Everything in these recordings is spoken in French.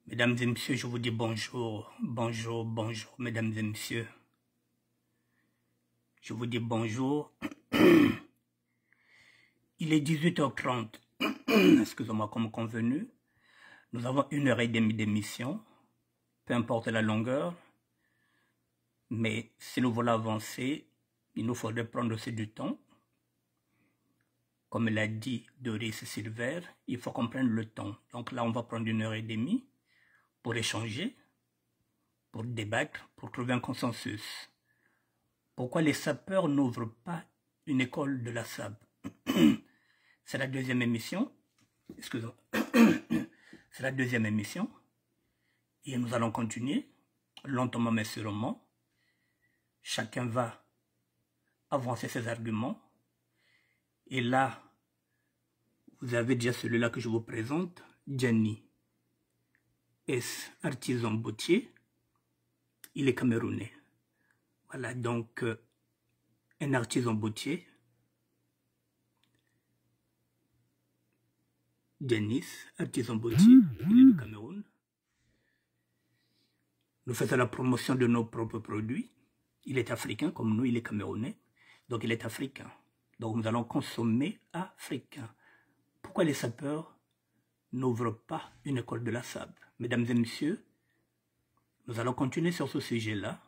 Mesdames et messieurs, je vous dis bonjour, bonjour, bonjour, mesdames et messieurs. Je vous dis bonjour. Il est 18h30. Excusez-moi, comme convenu. Nous avons 1h30 d'émission. Peu importe la longueur. Mais si nous voulons avancer, il nous faudrait prendre aussi du temps. Comme l'a dit Doris Silver, il faut qu'on prenne le temps. Donc là, on va prendre 1h30 pour échanger, pour débattre, pour trouver un consensus. Pourquoi les sapeurs n'ouvrent pas une école de la SAP? C'est la deuxième émission. Excusez-moi. C'est la deuxième émission. Et nous allons continuer, lentement mais sûrement. Chacun va avancer ses arguments. Et là, vous avez déjà celui-là que je vous présente, Gianni S. Artisan Boutier. Il est camerounais. Voilà, donc, un artisan boutier. Denis, artisan boutier, il est du Cameroun. Nous faisons la promotion de nos propres produits. Il est africain comme nous, il est camerounais. Donc il est africain. Donc nous allons consommer africain. Pourquoi les sapeurs n'ouvrent pas une école de la SAP? Mesdames et messieurs, nous allons continuer sur ce sujet-là.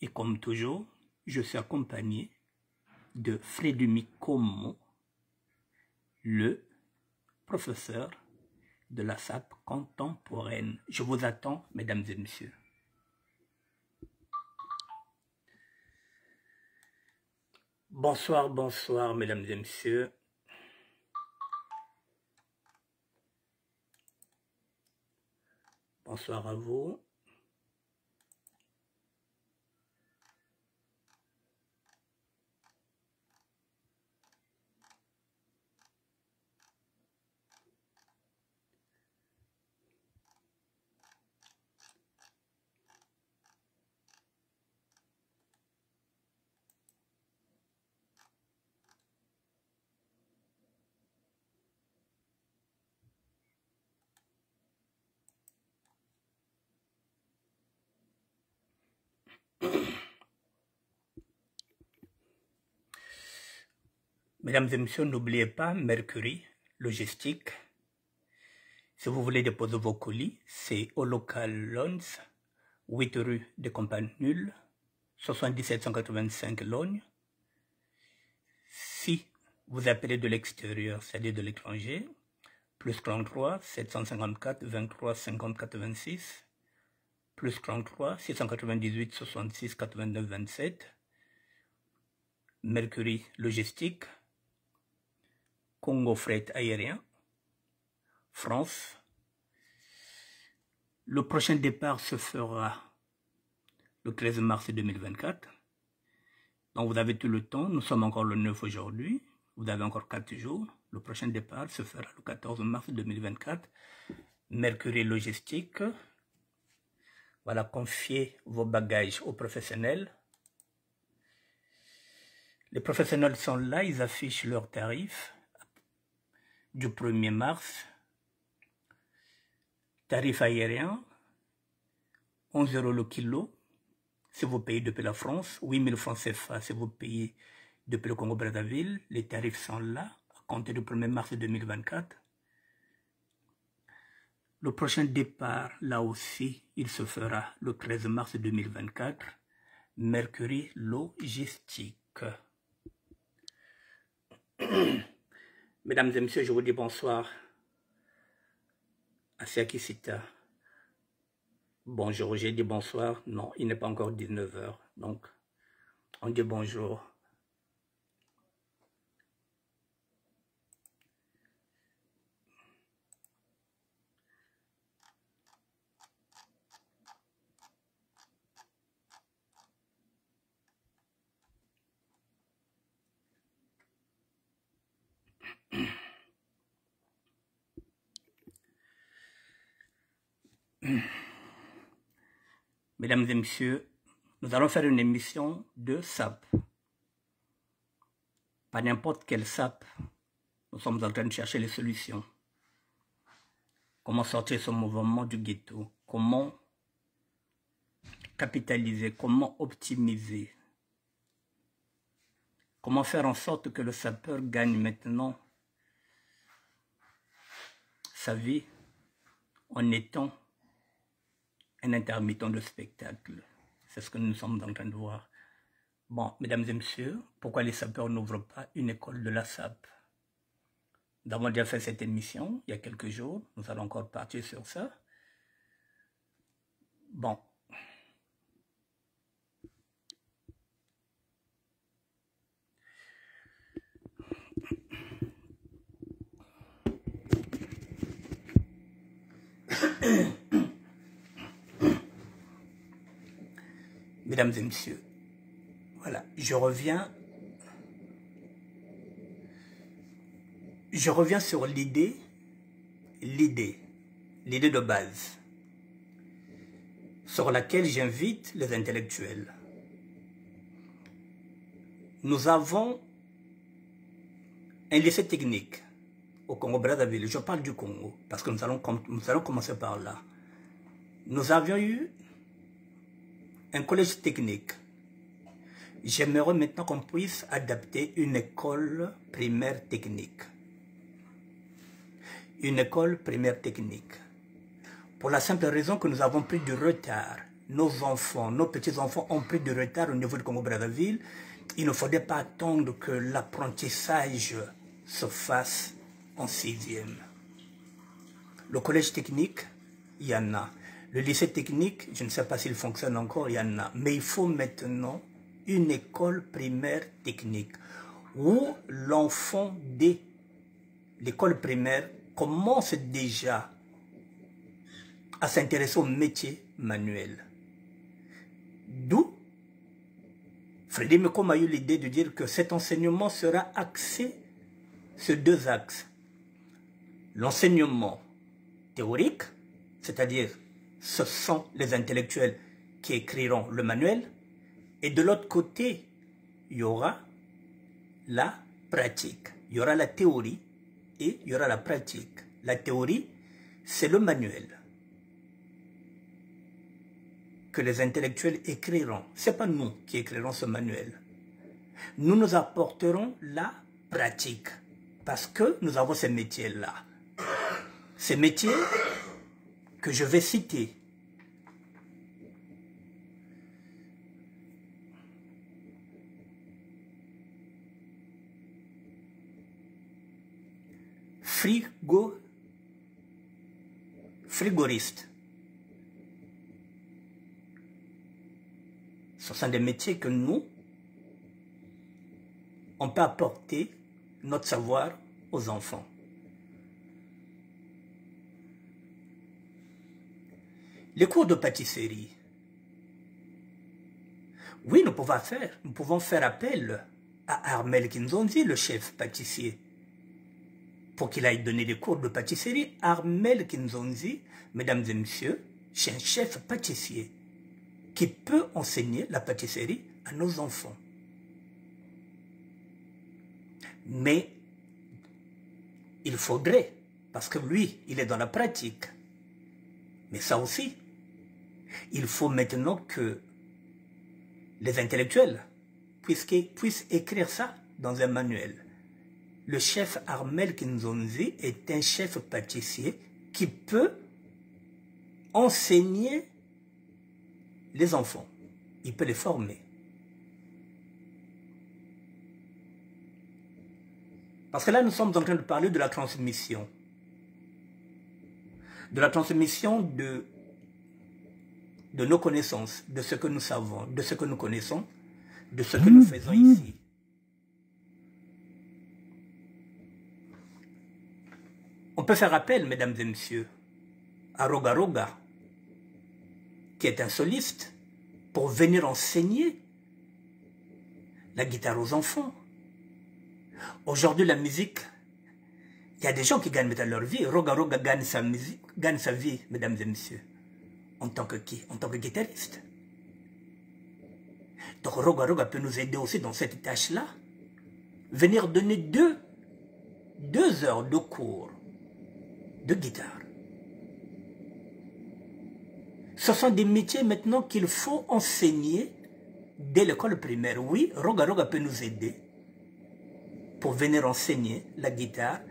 Et comme toujours, je suis accompagné de Frédéric Como, le professeur de la SAP contemporaine. Je vous attends, mesdames et messieurs. Bonsoir, bonsoir, mesdames et messieurs. Bonsoir à vous. Mesdames et messieurs, n'oubliez pas, Mercury Logistique. Si vous voulez déposer vos colis, c'est au local Lons, 8 rue des Campanules, 77 185 Logne. Si vous appelez de l'extérieur, c'est-à-dire de l'étranger, plus 33 754 23 50 86, plus 33 698 66 89 27, Mercury Logistique, Congo Fret Aérien, France. Le prochain départ se fera le 13 mars 2024. Donc vous avez tout le temps, nous sommes encore le 9 aujourd'hui, vous avez encore 4 jours. Le prochain départ se fera le 14 mars 2024. Mercury Logistique. Voilà, confiez vos bagages aux professionnels. Les professionnels sont là, ils affichent leurs tarifs du 1er mars. Tarif aérien, 11 € le kilo, si vous payez depuis la France, 8 000 francs CFA si vous payez depuis le Congo-Brazzaville. Les tarifs sont là, à compter du 1er mars 2024. Le prochain départ, là aussi, il se fera le 13 mars 2024. Mercury Logistique. Mesdames et messieurs, je vous dis bonsoir. Asiakisita. Bonjour, j'ai dit bonsoir. Non, il n'est pas encore 19 h. Donc, on dit bonjour. Mesdames et messieurs, nous allons faire une émission de SAP. Pas n'importe quel SAP. Nous sommes en train de chercher les solutions. Comment sortir ce mouvement du ghetto? Comment capitaliser? Comment optimiser? Comment faire en sorte que le sapeur gagne maintenant sa vie en étant un intermittent de spectacle? C'est ce que nous sommes en train de voir. Bon, mesdames et messieurs, pourquoi les sapeurs n'ouvrent pas une école de la SAP? Nous avons déjà fait cette émission il y a quelques jours. Nous allons encore partir sur ça. Bon. Mesdames et messieurs, voilà, je reviens sur l'idée de base, sur laquelle j'invite les intellectuels. Nous avons un lycée technique au Congo-Brazzaville. Je parle du Congo, parce que nous allons commencer par là. Nous avions eu un collège technique. J'aimerais maintenant qu'on puisse adapter une école primaire technique. Une école primaire technique. Pour la simple raison que nous avons pris du retard. Nos enfants, nos petits-enfants ont pris du retard au niveau du Congo-Brazzaville. Il ne faudrait pas attendre que l'apprentissage se fasse en 6e. Le collège technique, il y en a. Le lycée technique, je ne sais pas s'il fonctionne encore, il y en a. Mais il faut maintenant une école primaire technique où l'enfant de l'école primaire commence déjà à s'intéresser au métier manuel. D'où Frédéric Mecom a eu l'idée de dire que cet enseignement sera axé sur 2 axes. L'enseignement théorique, c'est-à-dire ce sont les intellectuels qui écriront le manuel, et de l'autre côté, il y aura la pratique. Il y aura la théorie et il y aura la pratique. La théorie, c'est le manuel que les intellectuels écriront. Ce n'est pas nous qui écrirons ce manuel. Nous nous apporterons la pratique parce que nous avons ces métiers-là. Ces métiers que je vais citer. Frigoriste. Ce sont des métiers que nous, on peut apporter notre savoir aux enfants. Les cours de pâtisserie. Oui, nous pouvons faire appel à Armel Kinzonzi, le chef pâtissier, pour qu'il aille donner des cours de pâtisserie. Armel Kinzonzi, mesdames et messieurs, c'est un chef pâtissier qui peut enseigner la pâtisserie à nos enfants. Mais il faudrait, parce que lui, il est dans la pratique, mais ça aussi, il faut maintenant que les intellectuels puissent écrire ça dans un manuel. Le chef Armel Kinzonzi est un chef pâtissier qui peut enseigner les enfants. Il peut les former. Parce que là, nous sommes en train de parler de la transmission. De la transmission de nos connaissances, de ce que nous savons, de ce que nous connaissons, de ce que nous faisons ici. On peut faire appel, mesdames et messieurs, à Roga Roga, qui est un soliste, pour venir enseigner la guitare aux enfants. Aujourd'hui, la musique, il y a des gens qui gagnent leur vie. Roga Roga gagne sa vie, mesdames et messieurs. En tant que qui? En tant que guitariste. Donc Roga Roga peut nous aider aussi dans cette tâche-là. venir donner deux heures de cours de guitare. Ce sont des métiers maintenant qu'il faut enseigner dès l'école primaire. Oui, Roga Roga peut nous aider pour venir enseigner la guitare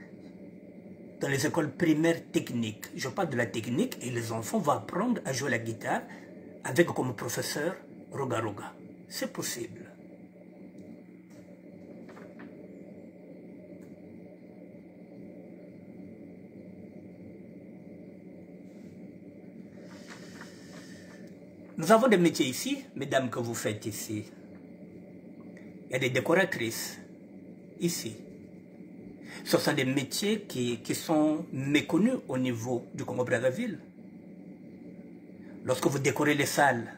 dans les écoles primaires techniques. Je parle de la technique et les enfants vont apprendre à jouer la guitare avec comme professeur Roga Roga. C'est possible. Nous avons des métiers ici, mesdames, que vous faites ici. Il y a des décoratrices ici. Ce sont des métiers qui sont méconnus au niveau du Congo-Brazzaville. Lorsque vous décorez les salles,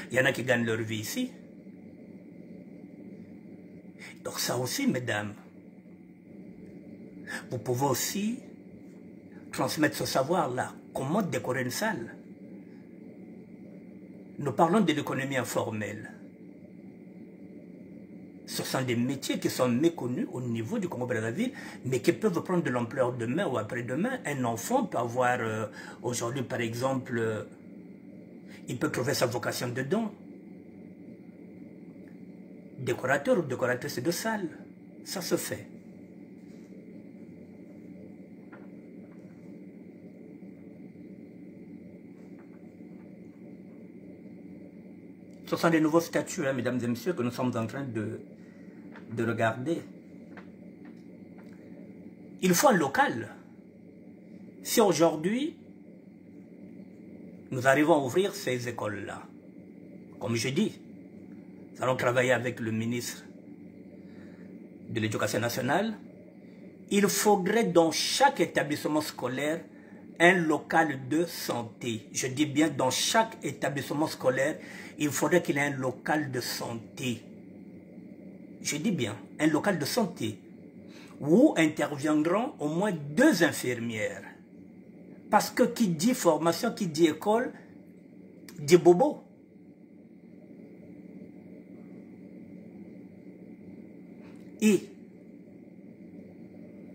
il y en a qui gagnent leur vie ici. Donc ça aussi, mesdames, vous pouvez aussi transmettre ce savoir-là. Comment décorer une salle? Nous parlons de l'économie informelle. Ce sont des métiers qui sont méconnus au niveau du Congo-Brazzaville, mais qui peuvent prendre de l'ampleur demain ou après-demain. Un enfant peut avoir, aujourd'hui par exemple, il peut trouver sa vocation dedans. Décorateur ou décoratrice de salle, ça se fait. Ce sont des nouveaux statuts, hein, mesdames et messieurs, que nous sommes en train de regarder. Il faut un local. Si aujourd'hui, nous arrivons à ouvrir ces écoles-là, comme je dis, nous allons travailler avec le ministre de l'Éducation nationale, il faudrait dans chaque établissement scolaire un local de santé. Je dis bien dans chaque établissement scolaire, il faudrait qu'il y ait un local de santé. Je dis bien, un local de santé où interviendront au moins 2 infirmières. Parce que qui dit formation, qui dit école, dit bobo. Et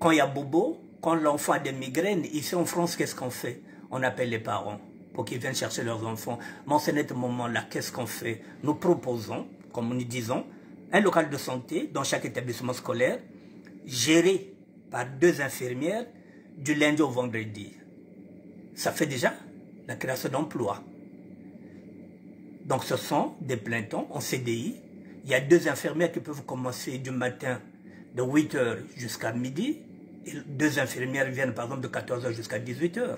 quand il y a bobo, quand l'enfant a des migraines, ici en France, qu'est-ce qu'on fait? On appelle les parents pour qu'ils viennent chercher leurs enfants. Mais en ce moment-là, qu'est-ce qu'on fait? Nous proposons, comme nous disons, un local de santé dans chaque établissement scolaire, géré par 2 infirmières du lundi au vendredi. Ça fait déjà la création d'emplois. Donc ce sont des plein temps en CDI. Il y a 2 infirmières qui peuvent commencer du matin de 8 h jusqu'à midi. Et 2 infirmières viennent par exemple de 14 h jusqu'à 18 h.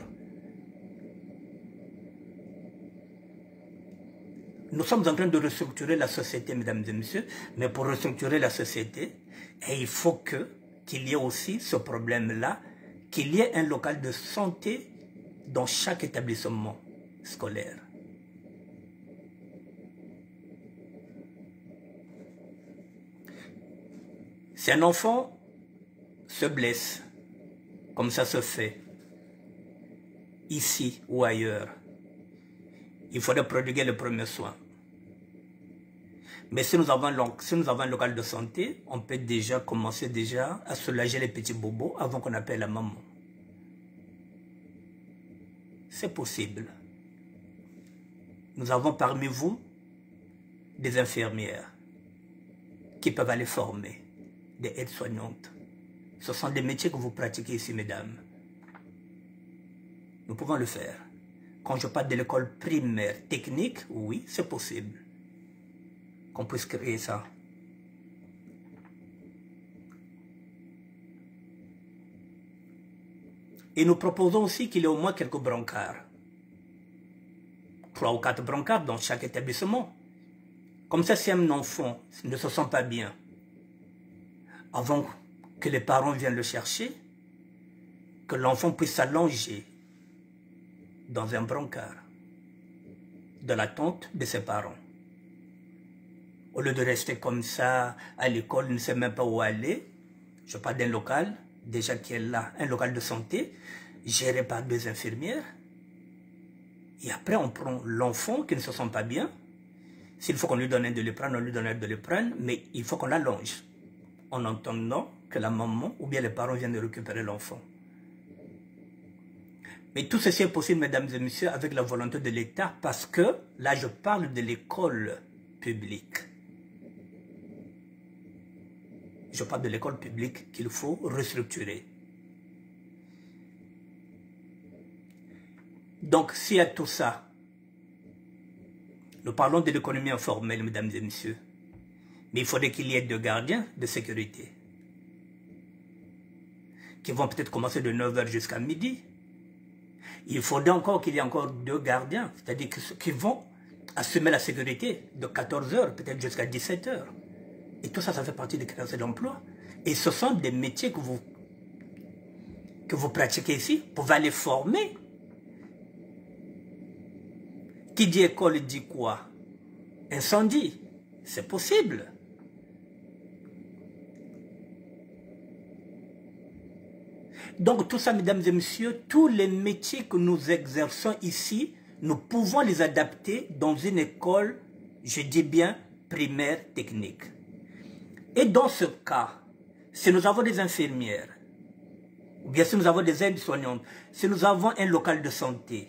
Nous sommes en train de restructurer la société, mesdames et messieurs, mais pour restructurer la société, il faut qu'il y ait aussi ce problème-là, qu'il y ait un local de santé dans chaque établissement scolaire. Si un enfant se blesse, comme ça se fait, ici ou ailleurs, il faudrait prodiguer le premier soin. Mais si nous avons un local de santé, on peut déjà commencer à soulager les petits bobos avant qu'on appelle la maman. C'est possible. Nous avons parmi vous des infirmières qui peuvent aller former, des aides-soignantes. Ce sont des métiers que vous pratiquez ici, mesdames. Nous pouvons le faire. Quand je parle de l'école primaire technique, oui, c'est possible qu'on puisse créer ça. Et nous proposons aussi qu'il y ait au moins quelques brancards. 3 ou 4 brancards dans chaque établissement. Comme ça, si un enfant ne se sent pas bien, avant que les parents viennent le chercher, que l'enfant puisse s'allonger dans un brancard de l'attente de ses parents. Au lieu de rester comme ça à l'école, il ne sait même pas où aller. Je parle d'un local, déjà qui est là, un local de santé, géré par 2 infirmières. Et après, on prend l'enfant qui ne se sent pas bien, S'il faut qu'on lui donne un Doliprane, on lui donne un Doliprane, mais il faut qu'on l'allonge, en entendant que la maman ou bien les parents viennent de récupérer l'enfant. Mais tout ceci est possible, mesdames et messieurs, avec la volonté de l'État, parce que là, je parle de l'école publique. Je parle de l'école publique qu'il faut restructurer. Donc, s'il y a tout ça, nous parlons de l'économie informelle, mesdames et messieurs, mais il faudrait qu'il y ait 2 gardiens de sécurité qui vont peut-être commencer de 9 h jusqu'à midi. Il faudrait encore qu'il y ait encore 2 gardiens, c'est-à-dire qui vont assumer la sécurité de 14 h, peut-être jusqu'à 17 h. Et tout ça, ça fait partie des créations d'emplois. Et ce sont des métiers que vous pratiquez ici. Vous pouvez aller former. Qui dit école dit quoi? Incendie. C'est possible. Donc tout ça, mesdames et messieurs, tous les métiers que nous exerçons ici, nous pouvons les adapter dans une école, je dis bien, primaire technique. Et dans ce cas, si nous avons des infirmières, ou bien si nous avons des aides-soignantes, si nous avons un local de santé,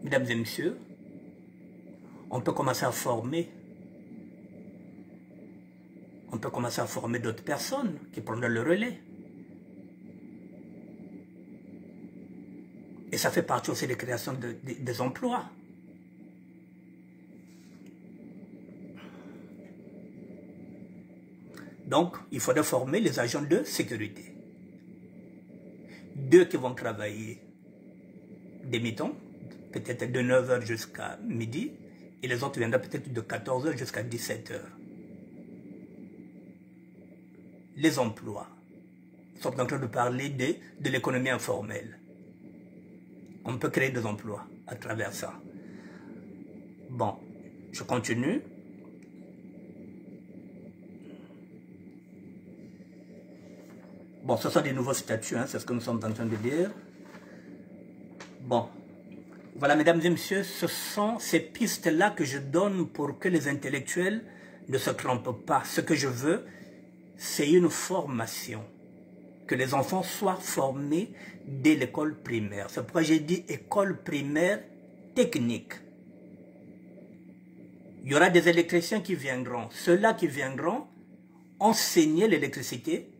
mesdames et messieurs, on peut commencer à former. On peut commencer à former d'autres personnes qui prendront le relais. Et ça fait partie aussi des créations des emplois. Donc, il faudrait former les agents de sécurité. 2 qui vont travailler demi-temps, peut-être de 9 h jusqu'à midi, et les autres viendront peut-être de 14 h jusqu'à 17 h. Les emplois. Nous sommes en train de parler de l'économie informelle. On peut créer des emplois à travers ça. Bon, je continue. Bon, ce sont des nouveaux statuts, hein, c'est ce que nous sommes en train de dire. Bon, voilà, mesdames et messieurs, ce sont ces pistes-là que je donne pour que les intellectuels ne se trompent pas. Ce que je veux, c'est une formation. Que les enfants soient formés dès l'école primaire. C'est pourquoi j'ai dit école primaire technique. Il y aura des électriciens qui viendront. Ceux-là qui viendront enseigner l'électricité,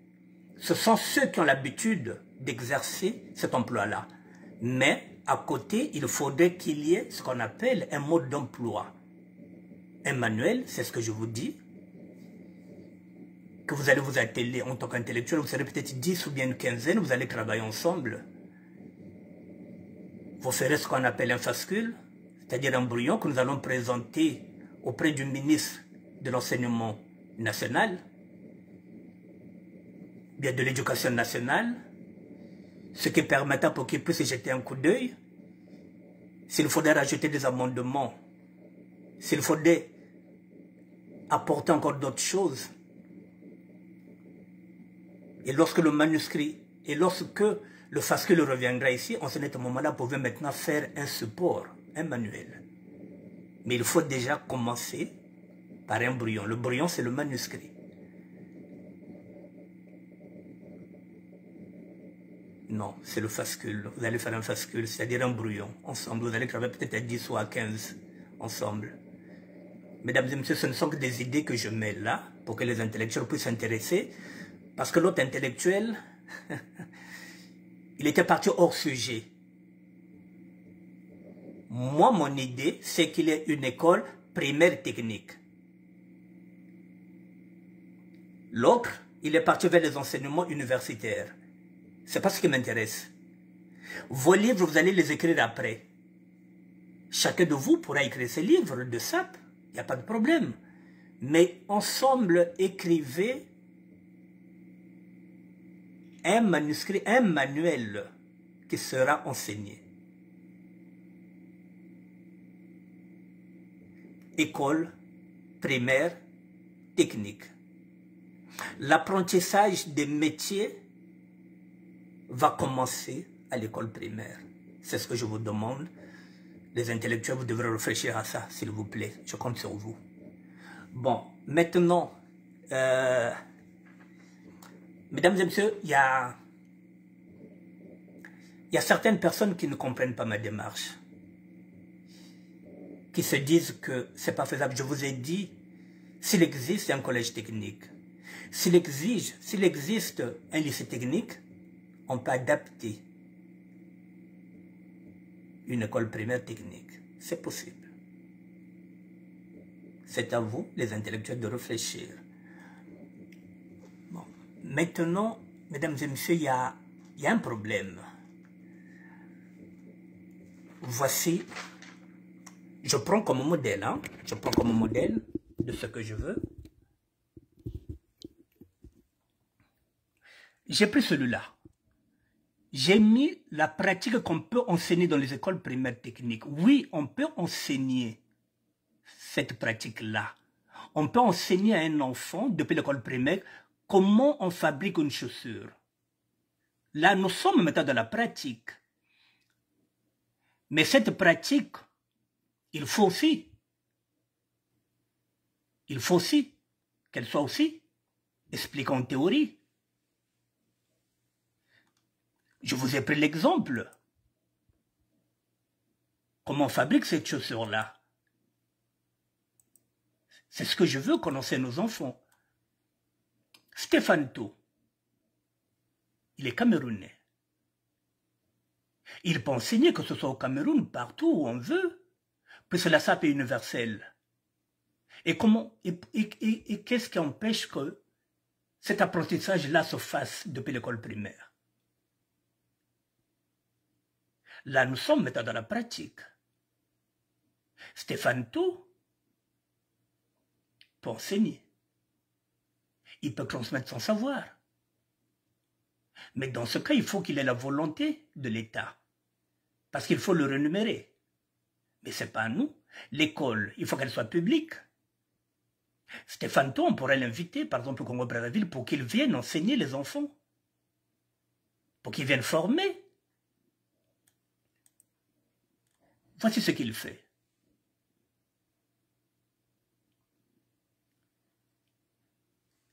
ce sont ceux qui ont l'habitude d'exercer cet emploi-là. Mais à côté, il faudrait qu'il y ait ce qu'on appelle un mode d'emploi. Un manuel, c'est ce que je vous dis, que vous allez vous atteler en tant qu'intellectuel, vous serez peut-être 10 ou bien une quinzaine, vous allez travailler ensemble. Vous ferez ce qu'on appelle un fascicule, c'est-à-dire un brouillon que nous allons présenter auprès du ministre de l'Enseignement national, bien de l'Éducation nationale, ce qui permettra pour qu'il puisse y jeter un coup d'œil. S'il faudrait rajouter des amendements, s'il faudrait apporter encore d'autres choses, et lorsque le manuscrit, et lorsque le fascicule reviendra ici, en ce moment-là, vous pouvez maintenant faire un support, un manuel. Mais il faut déjà commencer par un brouillon. Le brouillon, c'est le manuscrit. Non, c'est le fascicule. Vous allez faire un fascicule, c'est-à-dire un brouillon, ensemble. Vous allez travailler peut-être à 10 ou à 15 ensemble. Mesdames et messieurs, ce ne sont que des idées que je mets là pour que les intellectuels puissent s'intéresser. Parce que l'autre intellectuel, il était parti hors sujet. Moi, mon idée, c'est qu'il y ait une école primaire technique. L'autre, il est parti vers les enseignements universitaires. C'est pas ce qui m'intéresse. Vos livres, vous allez les écrire après. Chacun de vous pourra écrire ses livres de SAP. Il n'y a pas de problème. Mais ensemble, écrivez un manuscrit, un manuel qui sera enseigné. École primaire technique. L'apprentissage des métiers va commencer à l'école primaire. C'est ce que je vous demande Les intellectuels, vous devrez réfléchir à ça, s'il vous plaît. Je compte sur vous. Bon, maintenant, mesdames et messieurs, il y a certaines personnes qui ne comprennent pas ma démarche, qui se disent que c'est pas faisable. Je vous ai dit, s'il existe un collège technique, s'il existe un lycée technique, on peut adapter une école primaire technique. C'est possible. C'est à vous, les intellectuels, de réfléchir. Bon. Maintenant, mesdames et messieurs, il y a un problème. Voici, je prends comme modèle, je prends comme modèle de ce que je veux. J'ai pris celui-là. J'ai mis la pratique qu'on peut enseigner dans les écoles primaires techniques. Oui, on peut enseigner cette pratique-là. On peut enseigner à un enfant, depuis l'école primaire, comment on fabrique une chaussure. Là, nous sommes maintenant dans la pratique. Mais cette pratique, il faut aussi qu'elle soit aussi expliquée en théorie. Je vous ai pris l'exemple. Comment on fabrique cette chaussure-là? C'est ce que je veux qu'on enseigne nos enfants. Stéphane Tho, il est camerounais. Il peut enseigner, que ce soit au Cameroun, partout où on veut, puisque la SAP est universelle. Et qu'est-ce qui empêche que cet apprentissage-là se fasse depuis l'école primaire? Là, nous sommes maintenant dans la pratique. Stéphane Tho peut enseigner. Il peut transmettre son savoir. Mais dans ce cas, il faut qu'il ait la volonté de l'État. Parce qu'il faut le rémunérer. Mais ce n'est pas à nous. L'école, il faut qu'elle soit publique. Stéphane Tho, on pourrait l'inviter, par exemple, au Congo-Brazzaville, pour qu'il vienne enseigner les enfants. Pour qu'il vienne former. Voici ce qu'il fait.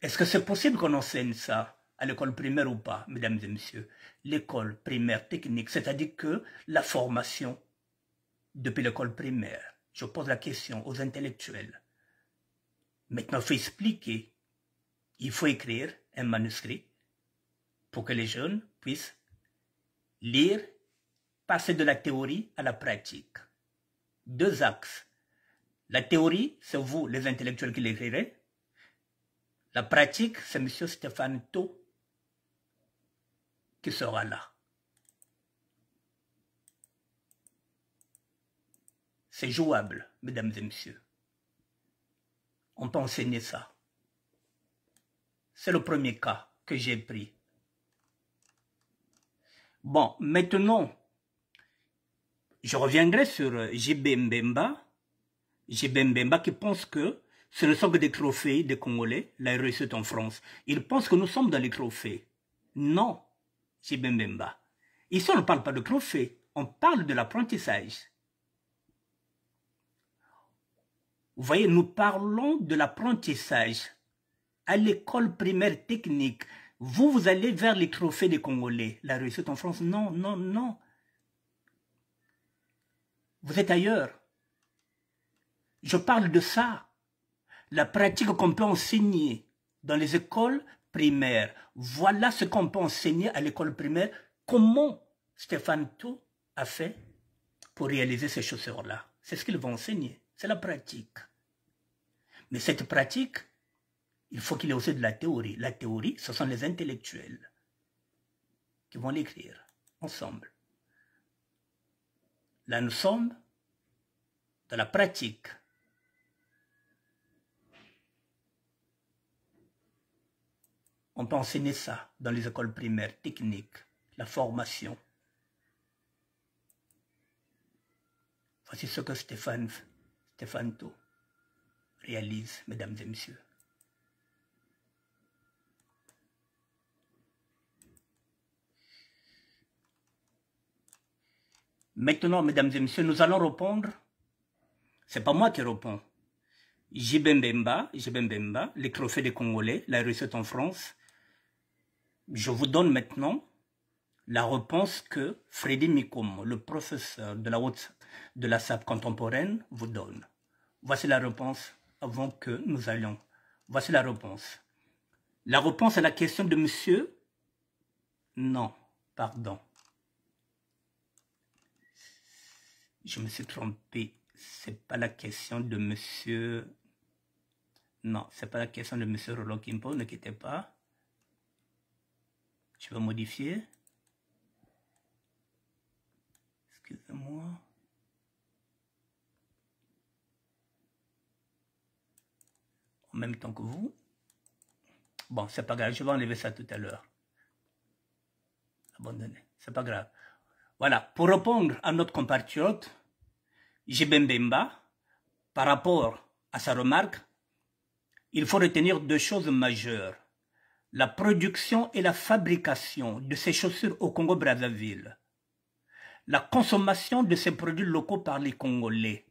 Est-ce que c'est possible qu'on enseigne ça à l'école primaire ou pas, mesdames et messieurs? L'école primaire technique, c'est-à-dire que la formation depuis l'école primaire. Je pose la question aux intellectuels. Maintenant, il faut expliquer. Il faut écrire un manuscrit pour que les jeunes puissent lire, passer de la théorie à la pratique. Deux axes. La théorie, c'est vous, les intellectuels, qui l'écrirez. La pratique, c'est M. Stéphane Tho qui sera là. C'est jouable, mesdames et messieurs. On peut enseigner ça. C'est le premier cas que j'ai pris. Bon, maintenant, je reviendrai sur J.B. Mbemba. J.B. Mbemba qui pense que ce ne sont que des trophées des Congolais, la réussite en France. Il pense que nous sommes dans les trophées. Non, J.B. Mbemba. Ici, on ne parle pas de trophées, on parle de l'apprentissage. Vous voyez, nous parlons de l'apprentissage à l'école primaire technique. Vous allez vers les trophées des Congolais. La réussite en France, non, non, non. Vous êtes ailleurs. Je parle de ça. La pratique qu'on peut enseigner dans les écoles primaires. Voilà ce qu'on peut enseigner à l'école primaire. Comment Stéphane Tho a fait pour réaliser ces chaussures-là. C'est ce qu'il va enseigner. C'est la pratique. Mais cette pratique, il faut qu'il y ait aussi de la théorie. La théorie, ce sont les intellectuels qui vont l'écrire ensemble. Là, nous sommes dans la pratique. On peut enseigner ça dans les écoles primaires, techniques, la formation. Voici ce que Stéphane Tho réalise, mesdames et messieurs. Maintenant, mesdames et messieurs, nous allons répondre. C'est pas moi qui réponds. Jibembemba, les trophées des Congolais, la recette en France. Je vous donne maintenant la réponse que Freddy Mikomo, le professeur de la SAP contemporaine, vous donne. Voici la réponse avant que nous allions. Voici la réponse. La réponse à la question de monsieur... Non, pardon. Je me suis trompé. C'est pas la question de monsieur... Non, c'est pas la question de monsieur Rolo Kimpo, ne quittez pas. Je vais modifier. Excusez-moi. En même temps que vous. Bon, c'est pas grave, je vais enlever ça tout à l'heure. Abandonner, c'est pas grave. Voilà, pour répondre à notre compatriote, Jibembemba, par rapport à sa remarque, il faut retenir deux choses majeures. La production et la fabrication de ces chaussures au Congo-Brazzaville. La consommation de ces produits locaux par les Congolais.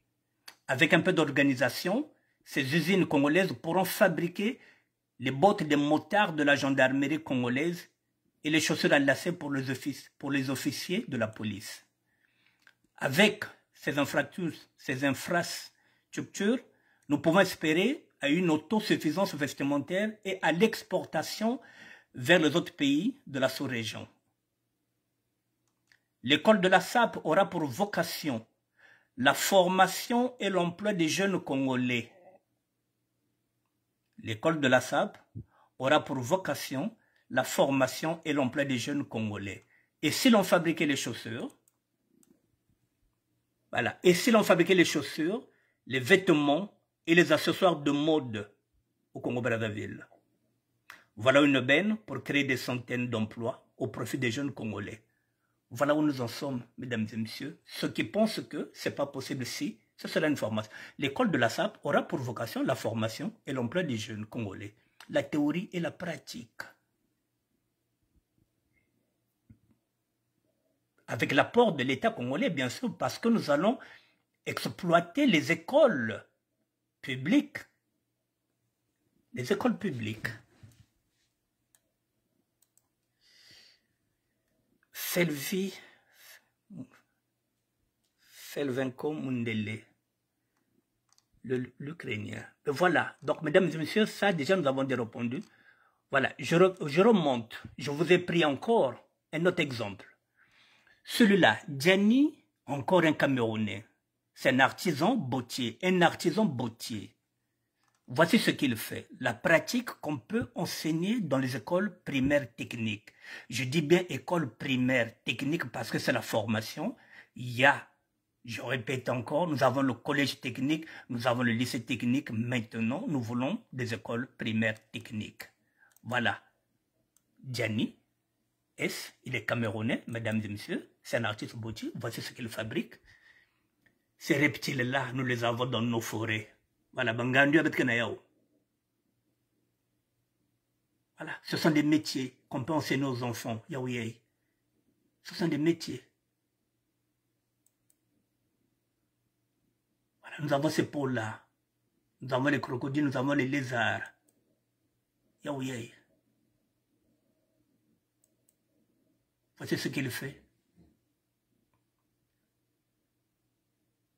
Avec un peu d'organisation, ces usines congolaises pourront fabriquer les bottes des motards de la gendarmerie congolaise et les chaussures à lacets pour les officiers de la police. Avec ces infrastructures, nous pouvons espérer à une autosuffisance vestimentaire et à l'exportation vers les autres pays de la sous-région. L'école de la SAP aura pour vocation la formation et l'emploi des jeunes Congolais. L'école de la SAP aura pour vocation la formation et l'emploi des jeunes Congolais. Et si l'on fabriquait les chaussures, voilà, et si l'on fabriquait les chaussures, les vêtements et les accessoires de mode au Congo-Brazzaville. Voilà une aubaine pour créer des centaines d'emplois au profit des jeunes Congolais. Voilà où nous en sommes, mesdames et messieurs. Ceux qui pensent que ce n'est pas possible ici, ce sera une formation. L'école de la SAP aura pour vocation la formation et l'emploi des jeunes Congolais. La théorie et la pratique. Avec l'apport de l'État congolais, bien sûr, parce que nous allons exploiter les écoles publiques. Les écoles publiques. Selvenko Mundele, l'Ukrainien. Voilà, donc mesdames et messieurs, ça déjà nous avons répondu. Voilà, je remonte, je vous ai pris encore un autre exemple. Celui-là, Gianni, encore un Camerounais, c'est un artisan bottier, Voici ce qu'il fait, la pratique qu'on peut enseigner dans les écoles primaires techniques. Je dis bien école primaire technique parce que c'est la formation. Il y a, je répète encore, nous avons le collège technique, nous avons le lycée technique. Maintenant, nous voulons des écoles primaires techniques. Voilà. Gianni S, il est camerounais, mesdames et messieurs. C'est un artiste bottier. Voici ce qu'il fabrique. Ces reptiles-là, nous les avons dans nos forêts. Voilà, voilà, ce sont des métiers qu'on peut enseigner aux enfants. Yaouyé. Ce sont des métiers. Voilà, nous avons ces pôles-là. Nous avons les crocodiles, nous avons les lézards. Yaouyé. Voici ce qu'il fait.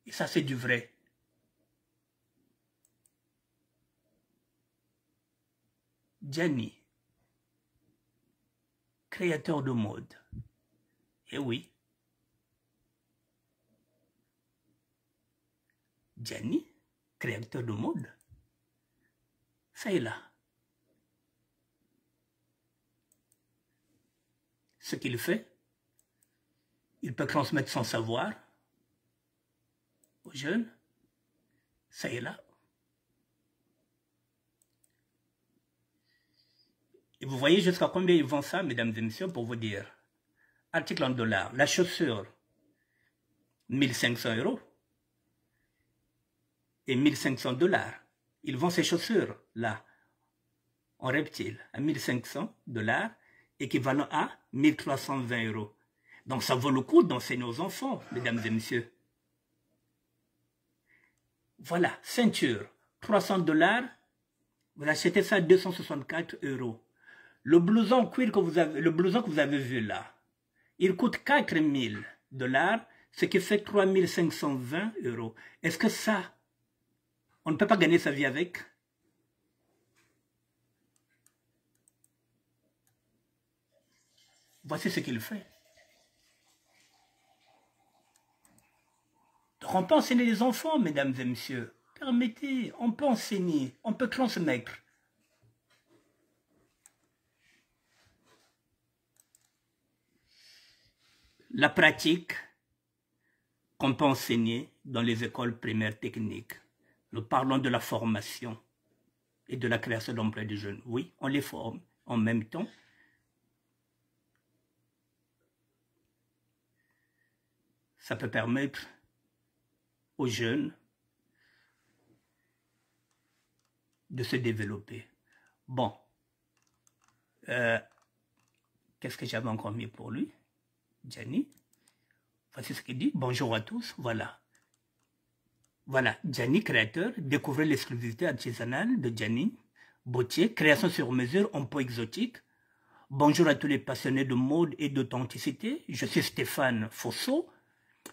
Et ça, c'est du vrai. Gianni, créateur de mode. Eh oui. Gianni, créateur de mode. Ça est là. Ce qu'il fait, il peut transmettre son savoir aux jeunes. Ça est là. Et vous voyez jusqu'à combien ils vendent ça, mesdames et messieurs, pour vous dire. Article en dollars. La chaussure, 1500 € et 1500 $. Ils vendent ces chaussures-là en reptile à 1500 $, équivalent à 1320 €. Donc ça vaut le coup d'enseigner aux enfants, mesdames et messieurs. Voilà, ceinture, 300 $, vous achetez ça à 264 €. Le blouson cuir que vous avez vu là, il coûte 4000 $, ce qui fait 3520 €. Est-ce que ça, on ne peut pas gagner sa vie avec? Voici ce qu'il fait. Donc on peut enseigner les enfants, mesdames et messieurs. Permettez, on peut enseigner, on peut transmettre. La pratique qu'on peut enseigner dans les écoles primaires techniques. Nous parlons de la formation et de la création d'emplois des jeunes. Oui, on les forme. En même temps, ça peut permettre aux jeunes de se développer. Bon, qu'est-ce que j'avais encore mis pour lui? Gianni, voici ce qu'il dit. Bonjour à tous, voilà. Voilà, Gianni, créateur, découvrez l'exclusivité artisanale de Gianni. Bottier, création sur mesure en peau exotique. Bonjour à tous les passionnés de mode et d'authenticité. Je suis Stéphane Fosso,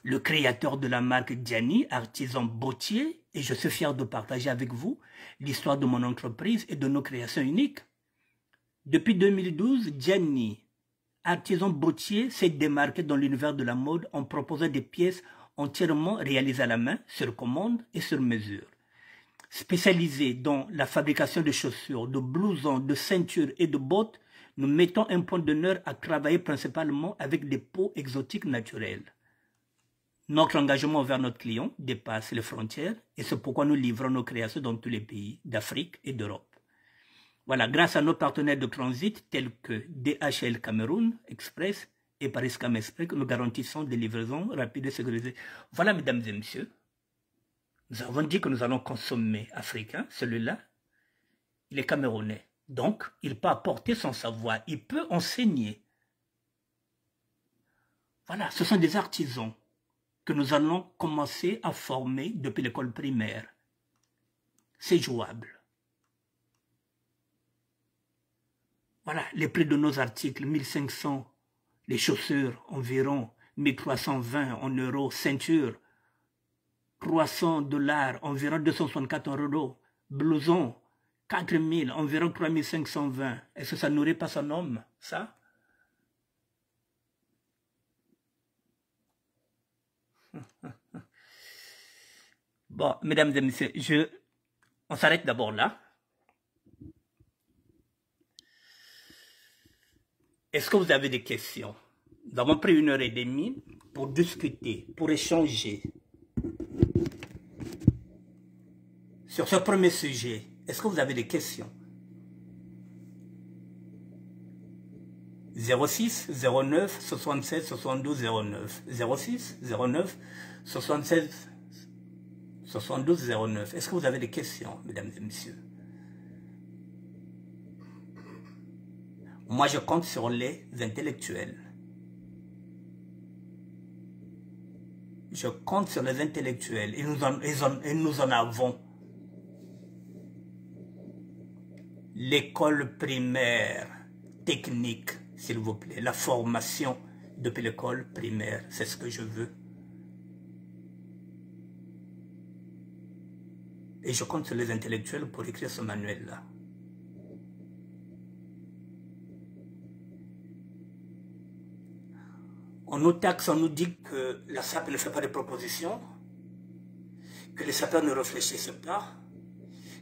le créateur de la marque Gianni, artisan bottier, et je suis fier de partager avec vous l'histoire de mon entreprise et de nos créations uniques. Depuis 2012, Gianni, artisan bottier, s'est démarqué dans l'univers de la mode en proposant des pièces entièrement réalisées à la main, sur commande et sur mesure. Spécialisé dans la fabrication de chaussures, de blousons, de ceintures et de bottes, nous mettons un point d'honneur à travailler principalement avec des peaux exotiques naturelles. Notre engagement envers notre client dépasse les frontières et c'est pourquoi nous livrons nos créations dans tous les pays d'Afrique et d'Europe. Voilà, grâce à nos partenaires de transit tels que DHL Cameroun Express et Paris Cam Express, nous garantissons des livraisons rapides et sécurisées. Voilà, mesdames et messieurs, nous avons dit que nous allons consommer africain. Celui-là, il est camerounais. Donc, il peut apporter son savoir, il peut enseigner. Voilà, ce sont des artisans que nous allons commencer à former depuis l'école primaire. C'est jouable. Voilà, les prix de nos articles, 1500, les chaussures, environ 1320 en euros, ceinture, 300 $, environ 264 €, blouson, 4000, environ 3520. Est-ce que ça nourrit pas son homme, ça? Bon, mesdames et messieurs, on s'arrête d'abord là. Est-ce que vous avez des questions? Nous avons pris 1h30 pour discuter, pour échanger sur ce premier sujet. Est-ce que vous avez des questions? 06 09 76 72 09. 06 09 76 72 09. Est-ce que vous avez des questions, mesdames et messieurs? Moi, je compte sur les intellectuels. Je compte sur les intellectuels. Et nous en avons. L'école primaire technique, s'il vous plaît. La formation depuis l'école primaire. C'est ce que je veux. Et je compte sur les intellectuels pour écrire ce manuel-là. On nous taxe, on nous dit que la SAP ne fait pas de propositions, que les sapeurs ne réfléchissent pas,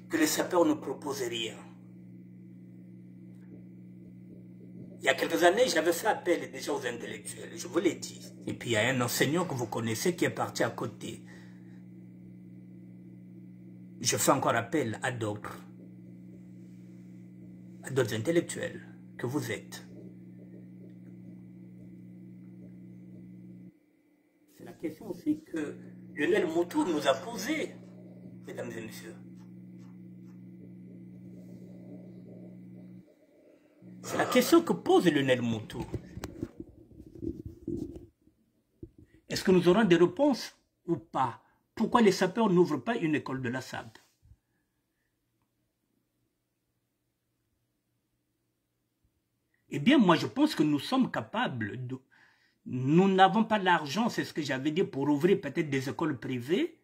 que les sapeurs ne proposent rien. Il y a quelques années, j'avais fait appel déjà aux intellectuels, je vous l'ai dit. Et puis il y a un enseignant que vous connaissez qui est parti à côté. Je fais encore appel à d'autres intellectuels que vous êtes. C'est la question aussi que Lionel Moutou nous a posée, mesdames et messieurs. C'est la question que pose Lionel Moutou. Est-ce que nous aurons des réponses ou pas? Pourquoi les sapeurs n'ouvrent pas une école de la SAB? Eh bien, moi, je pense que nous sommes capables de... Nous n'avons pas l'argent, c'est ce que j'avais dit, pour ouvrir peut-être des écoles privées.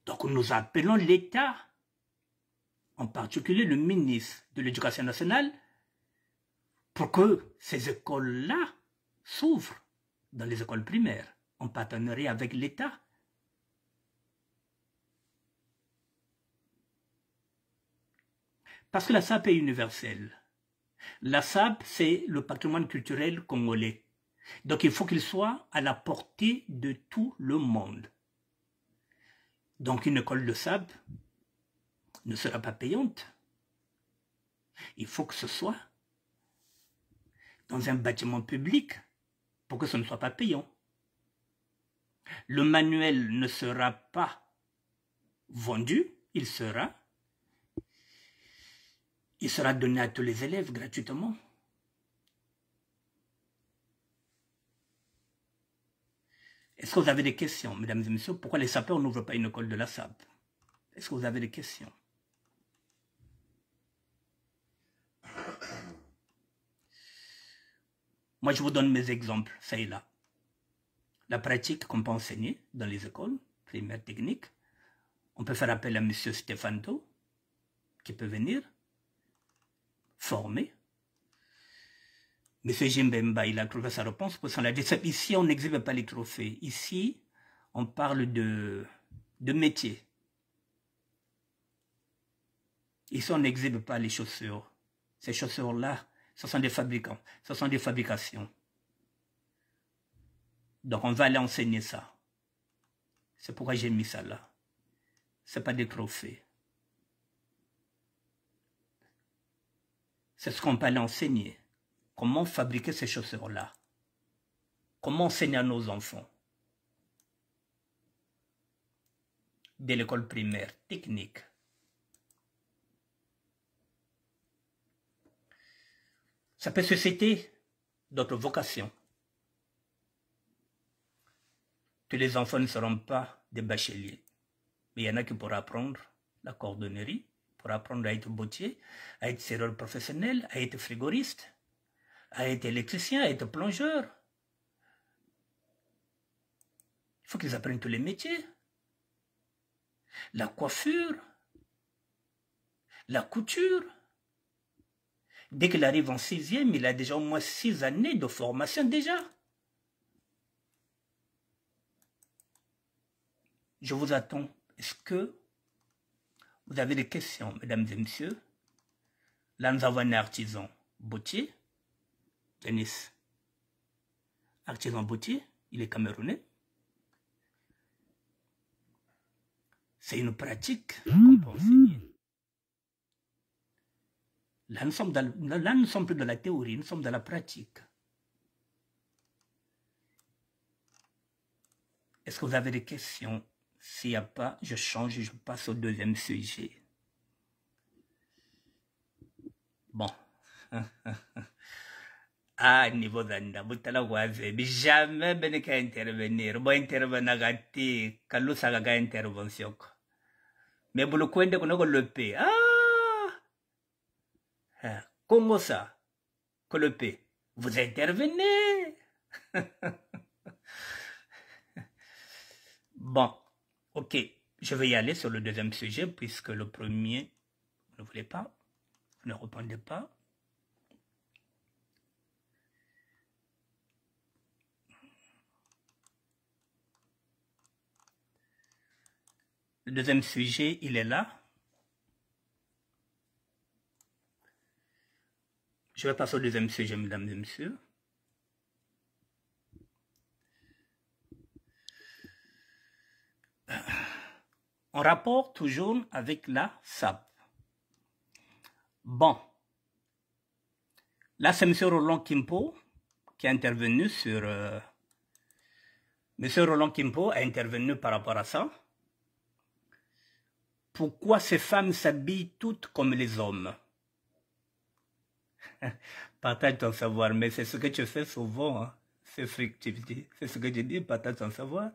Donc, nous appelons l'État, en particulier le ministre de l'Éducation nationale, pour que ces écoles-là s'ouvrent dans les écoles primaires, en partenariat avec l'État. Parce que la SAP est universelle. La SAP, c'est le patrimoine culturel congolais. Donc il faut qu'il soit à la portée de tout le monde. Donc une école de SAP ne sera pas payante. Il faut que ce soit dans un bâtiment public pour que ce ne soit pas payant. Le manuel ne sera pas vendu, il sera donné à tous les élèves gratuitement. Est-ce que vous avez des questions, mesdames et messieurs? Pourquoi les sapeurs n'ouvrent pas une école de la SAP? Est-ce que vous avez des questions? Moi, je vous donne mes exemples, ça et là. La pratique qu'on peut enseigner dans les écoles primaires techniques, on peut faire appel à M. Stefanto, qui peut venir former. M. Jimbemba, il a trouvé sa réponse pour son adresse. Ici, on n'exhibe pas les trophées. Ici, on parle de métier. Ici, on n'exhibe pas les chaussures. Ces chaussures-là, ce sont des fabricants. Ce sont des fabrications. Donc, on va aller enseigner ça. C'est pourquoi j'ai mis ça là. Ce n'est pas des trophées. C'est ce qu'on peut aller enseigner. Comment fabriquer ces chaussures-là? Comment enseigner à nos enfants? Dès l'école primaire, technique. Ça peut susciter d'autres vocations. Tous les enfants ne seront pas des bacheliers. Mais il y en a qui pourront apprendre la cordonnerie, pour apprendre à être bottier, à être serreur professionnel, à être frigoriste, à être électricien, à être plongeur. Il faut qu'ils apprennent tous les métiers. La coiffure, la couture. Dès qu'il arrive en 6e, il a déjà au moins 6 années de formation déjà. Je vous attends. Est-ce que vous avez des questions, mesdames et messieurs? Là, nous avons un artisan bottier. Denis, artisan bottier, il est camerounais. C'est une pratique qu'on peut enseigner. Là, nous sommes plus dans la théorie, nous sommes dans la pratique. Est-ce que vous avez des questions? S'il n'y a pas, je change et je passe au deuxième sujet. Bon. Ah, niveau d'anda, butala waze, jamais ben ka intervenir, bo intervenir gati, kalu saga intervention. Mais vous le connaissez qu'on a le P. Ah, comment ça? Que le P? Vous intervenez. Bon, ok, je vais y aller sur le deuxième sujet puisque le premier, vous ne voulez pas, vous ne répondez pas. Le deuxième sujet, il est là. Je vais passer au deuxième sujet, mesdames et messieurs. En rapport toujours avec la SAP. Bon. Là, c'est M. Roland Kimpo qui est intervenu sur... M. Roland Kimpo a intervenu par rapport à ça. Pourquoi ces femmes s'habillent toutes comme les hommes? Partage ton savoir, mais c'est ce que tu fais souvent. Hein. c'est frictivité. C'est ce que j'ai dit, partage sans savoir.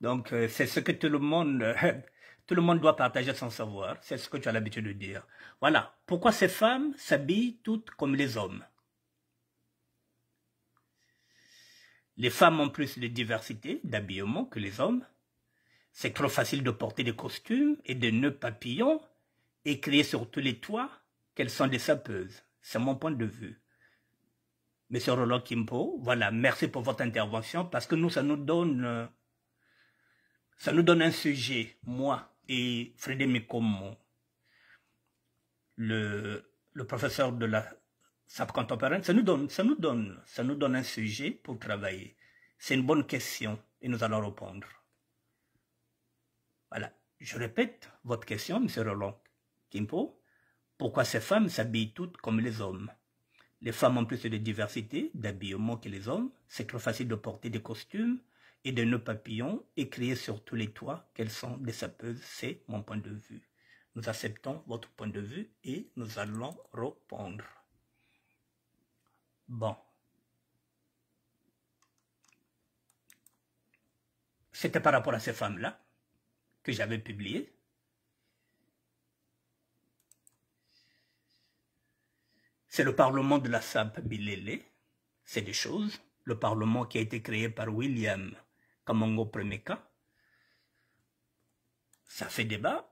Donc, c'est ce que tout le monde doit partager sans savoir. C'est ce que tu as l'habitude de dire. Voilà. Pourquoi ces femmes s'habillent toutes comme les hommes? Les femmes ont plus de diversité d'habillement que les hommes. C'est trop facile de porter des costumes et des nœuds papillons et crier sur tous les toits qu'elles sont des sapeuses. C'est mon point de vue. Monsieur Roland Kimpo, voilà, merci pour votre intervention parce que nous, ça nous donne un sujet, moi et Frédéric Mikomo, le professeur de la SAP contemporaine, ça nous donne un sujet pour travailler. C'est une bonne question et nous allons répondre. Voilà, je répète votre question, monsieur Roland Kimpo. Pourquoi ces femmes s'habillent toutes comme les hommes? Les femmes ont plus de diversité d'habillement que les hommes. C'est trop facile de porter des costumes et de nœuds papillons et crier sur tous les toits qu'elles sont des sapeuses. C'est mon point de vue. Nous acceptons votre point de vue et nous allons répondre. Bon. C'était par rapport à ces femmes-là que j'avais publié. C'est le Parlement de la SAP Bilele. C'est des choses. Le Parlement qui a été créé par William Kamongo Premeka. Ça fait débat.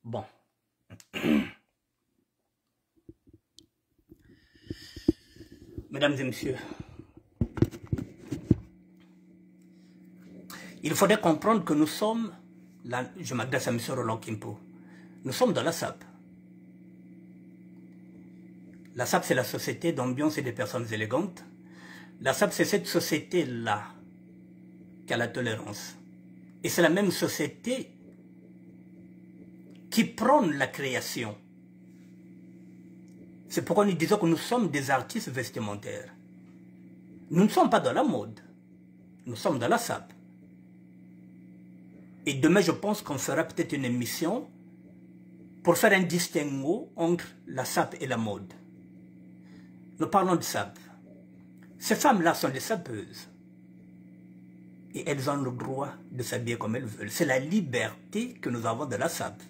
Bon. Mesdames et messieurs, il faudrait comprendre que nous sommes, là, je m'adresse à M. Roland Kimpo, nous sommes dans la SAP. La SAP, c'est la société d'ambiance et des personnes élégantes. La SAP, c'est cette société-là qui a la tolérance. Et c'est la même société qui prône la création. C'est pourquoi nous disons que nous sommes des artistes vestimentaires. Nous ne sommes pas dans la mode. Nous sommes dans la SAP. Et demain, je pense qu'on fera peut-être une émission pour faire un distinguo entre la SAP et la mode. Nous parlons de SAP. Ces femmes-là sont des sapeuses. Et elles ont le droit de s'habiller comme elles veulent. C'est la liberté que nous avons de la SAP.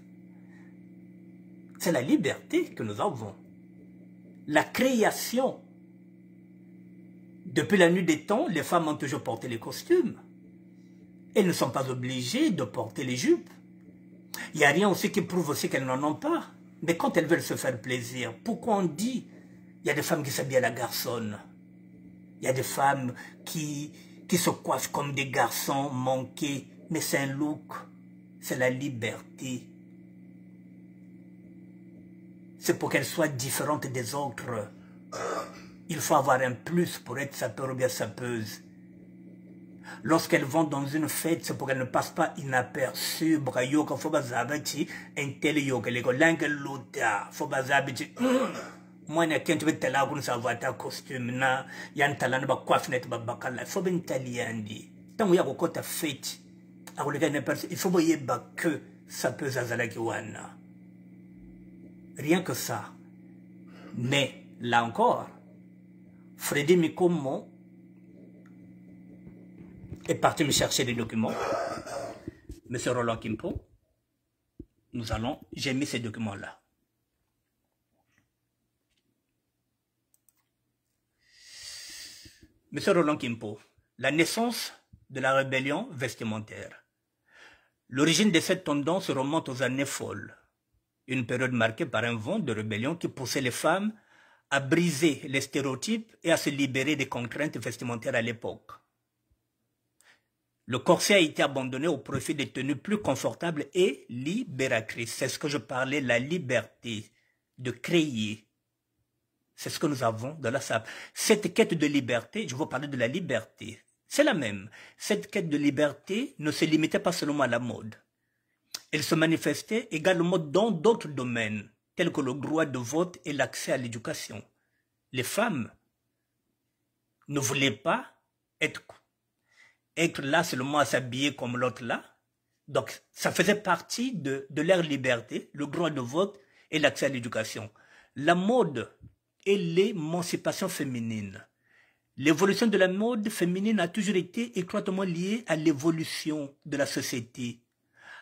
C'est la liberté que nous avons. La création. Depuis la nuit des temps, les femmes ont toujours porté les costumes. Elles ne sont pas obligées de porter les jupes. Il n'y a rien aussi qui prouve aussi qu'elles n'en ont pas. Mais quand elles veulent se faire plaisir, pourquoi on dit il y a des femmes qui s'habillent à la garçonne? Il y a des femmes qui se coiffent comme des garçons manqués. Mais c'est un look. C'est la liberté. C'est pour qu'elles soient différentes des autres. Il faut avoir un plus pour être sapeur ou bien sapeuse. Lorsqu'elles vont dans une fête, c'est pour qu'elles ne passent pas inaperçues. Brayoka, faut bazabati, un tel yoga, les golangues l'auda, faut bazabati. Moi, n'a qu'un truc tel qu'on s'envoie ta costume, na, yan talan ba coiffe net ba bakala, faut ben taliandi. Tant que y'a encore ta fête, à le gagner personne, il faut voyer ba que sapeuse azalaki wana. Rien que ça. Mais, là encore, Frédéric Mikomo est parti me chercher des documents. Monsieur Roland Kimpo, j'ai mis ces documents-là. Monsieur Roland Kimpo, la naissance de la rébellion vestimentaire. L'origine de cette tendance remonte aux années folles. Une période marquée par un vent de rébellion qui poussait les femmes à briser les stéréotypes et à se libérer des contraintes vestimentaires à l'époque. Le corset a été abandonné au profit des tenues plus confortables et libératrices. C'est ce que je parlais, la liberté de créer. C'est ce que nous avons dans la SAP. Cette quête de liberté, je veux parler de la liberté, c'est la même. Cette quête de liberté ne se limitait pas seulement à la mode. Elle se manifestait également dans d'autres domaines, tels que le droit de vote et l'accès à l'éducation. Les femmes ne voulaient pas être là seulement à s'habiller comme l'autre là. Donc, ça faisait partie de leur liberté, le droit de vote et l'accès à l'éducation. La mode et l'émancipation féminine. L'évolution de la mode féminine a toujours été étroitement liée à l'évolution de la société.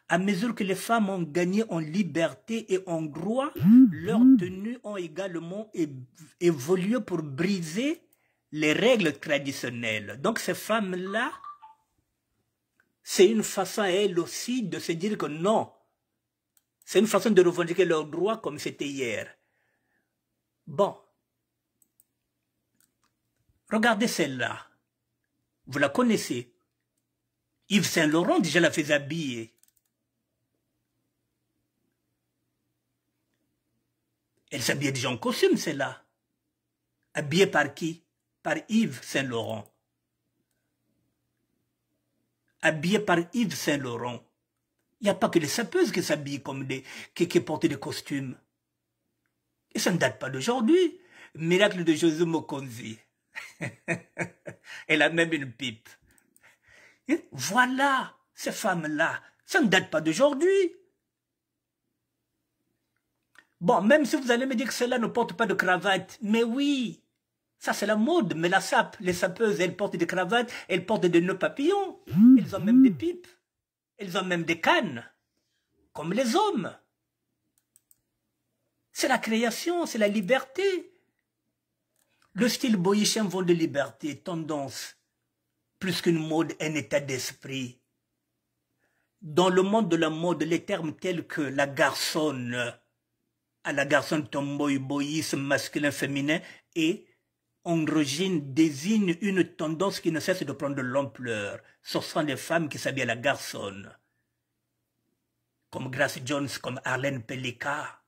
À mesure que les femmes ont gagné en liberté et en droit, leurs tenues ont également évolué pour briser les règles traditionnelles. Donc ces femmes-là, c'est une façon à elles aussi de se dire que non, c'est une façon de revendiquer leurs droits comme c'était hier. Bon, regardez celle-là, vous la connaissez. Yves Saint Laurent déjà la faisait habiller. Elle s'habillait déjà en costume, celle-là. Habillée par qui? Par Yves Saint Laurent. Habillée par Yves Saint Laurent. Il n'y a pas que les sapeuses qui s'habillent comme qui portent des costumes. Et ça ne date pas d'aujourd'hui. Miracle de José Mokonzi. Elle a même une pipe. Et voilà, ces femmes-là, ça ne date pas d'aujourd'hui. Bon, même si vous allez me dire que celle-là ne porte pas de cravate, mais oui, ça c'est la mode, mais la sape, les sapeuses, elles portent des cravates, elles portent des nœuds papillons, elles ont même des pipes, elles ont même des cannes, comme les hommes. C'est la création, c'est la liberté. Le style boyichien vont de liberté, tendance, plus qu'une mode, un état d'esprit. Dans le monde de la mode, les termes tels que la garçonne, à la garçonne tomboy, boyisme masculin, féminin et androgyne désigne une tendance qui ne cesse de prendre de l'ampleur. Ce sont les femmes qui s'habillent à la garçonne, comme Grace Jones, comme Arlene Pellica.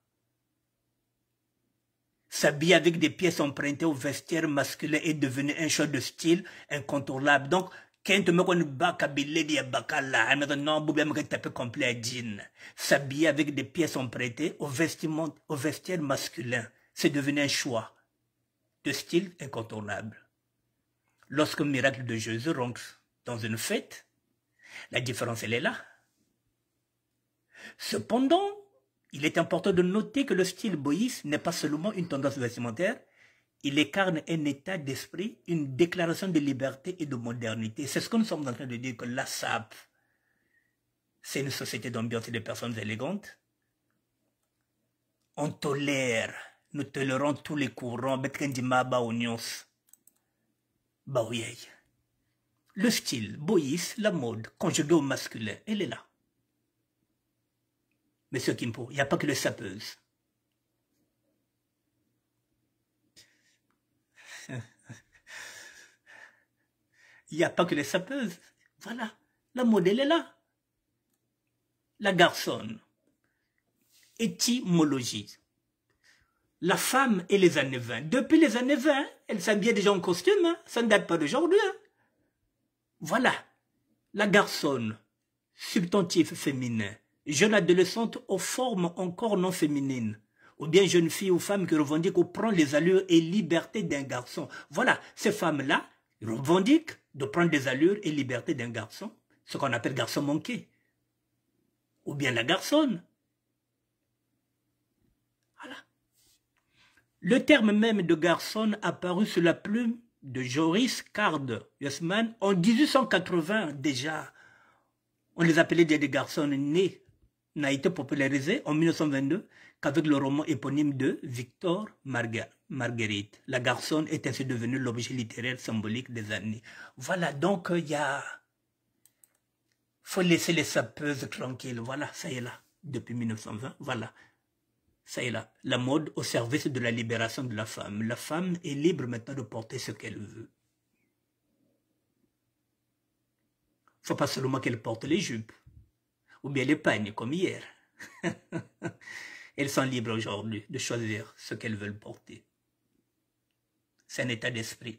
S'habiller avec des pièces empruntées au vestiaire masculin est devenu un choix de style incontournable. Donc, quand tu me connais baka biledi ya bakala, non, boubia me taper complet à jean. S'habiller avec des pièces empruntées au vestiaire masculin, c'est devenu un choix de style incontournable. Lorsque le miracle de Jésus rentre dans une fête, la différence elle est là. Cependant, il est important de noter que le style boïste n'est pas seulement une tendance vestimentaire, il incarne un état d'esprit, une déclaration de liberté et de modernité. C'est ce que nous sommes en train de dire, que la SAP, c'est une société d'ambiance et de personnes élégantes. On tolère, nous tolérons tous les courants. Le style, boïs, la mode, conjuguée au masculin, elle est là. Monsieur Kimpo, il n'y a pas que les sapeuses. Il n'y a pas que les sapeuses. Voilà, la mode, elle est là. La garçonne. Étymologie. La femme et les années 20. Depuis les années 20, elle s'habillait déjà en costume. Hein. Ça ne date pas d'aujourd'hui. Hein. Voilà. La garçonne. Substantif féminin. Jeune adolescente aux formes encore non féminines. Ou bien jeune fille ou femme qui revendique ou prend les allures et libertés d'un garçon. Voilà. Ces femmes-là revendiquent de prendre des allures et libertés d'un garçon. Ce qu'on appelle garçon manqué. Ou bien la garçonne. Voilà. Le terme même de garçonne apparu sur la plume de Joris Card Yosman en 1880 déjà. On les appelait des garçons nés. N'a été popularisé en 1922 qu'avec le roman éponyme de Victor Marguerite. La garçonne est ainsi devenue l'objet littéraire symbolique des années. Voilà, donc il y a... faut laisser les sapeuses tranquilles. Voilà, ça y est là, depuis 1920, voilà. Ça y est là, la mode au service de la libération de la femme. La femme est libre maintenant de porter ce qu'elle veut. Il ne faut pas seulement qu'elle porte les jupes, ou bien les pagnes comme hier. Elles sont libres aujourd'hui de choisir ce qu'elles veulent porter. C'est un état d'esprit.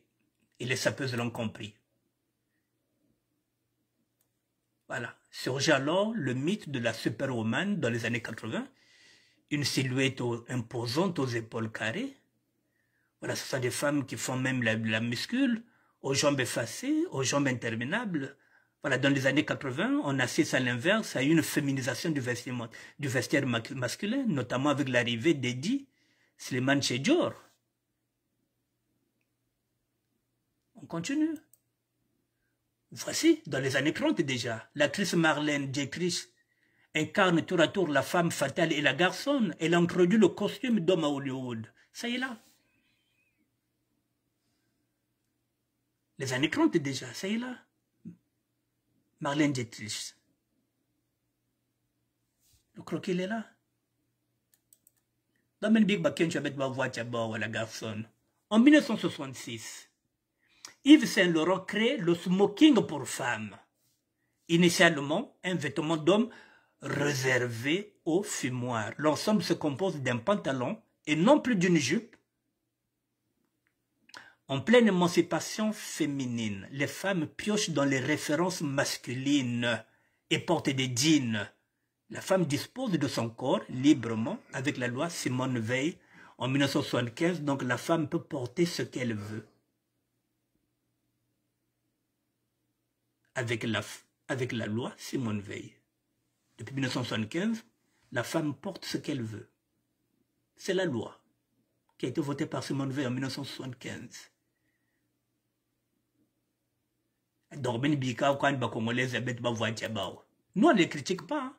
Et les sapeuses l'ont compris. Voilà. Surgit alors le mythe de la superwoman dans les années 80. Une silhouette imposante aux épaules carrées. Voilà, ce sont des femmes qui font même la muscule, aux jambes effacées, aux jambes interminables. Voilà, dans les années 80, on assiste à l'inverse à une féminisation du vestiaire masculin, notamment avec l'arrivée d'Eddie Slimane chez Dior. On continue. Voici, dans les années 30 déjà, l'actrice Marlène Dietrich incarne tour à tour la femme fatale et la garçonne. Elle introduit le costume d'homme à Hollywood. Ça y est là. Les années 30 déjà, ça y est là. Marlène Dietrich. Le croquis, il est là. Dans le Big Bakken, tu vas voir la garçonne. En 1966, Yves Saint Laurent crée le smoking pour femmes. Initialement, un vêtement d'homme réservé aux fumoirs. L'ensemble se compose d'un pantalon et non plus d'une jupe. En pleine émancipation féminine, les femmes piochent dans les références masculines et portent des jeans. La femme dispose de son corps librement avec la loi Simone Veil en 1975, donc la femme peut porter ce qu'elle veut. Avec la loi Simone Veil. Depuis 1975, la femme porte ce qu'elle veut. C'est la loi qui a été votée par Simone Veil en 1975. Nous, on ne les critique pas. Hein.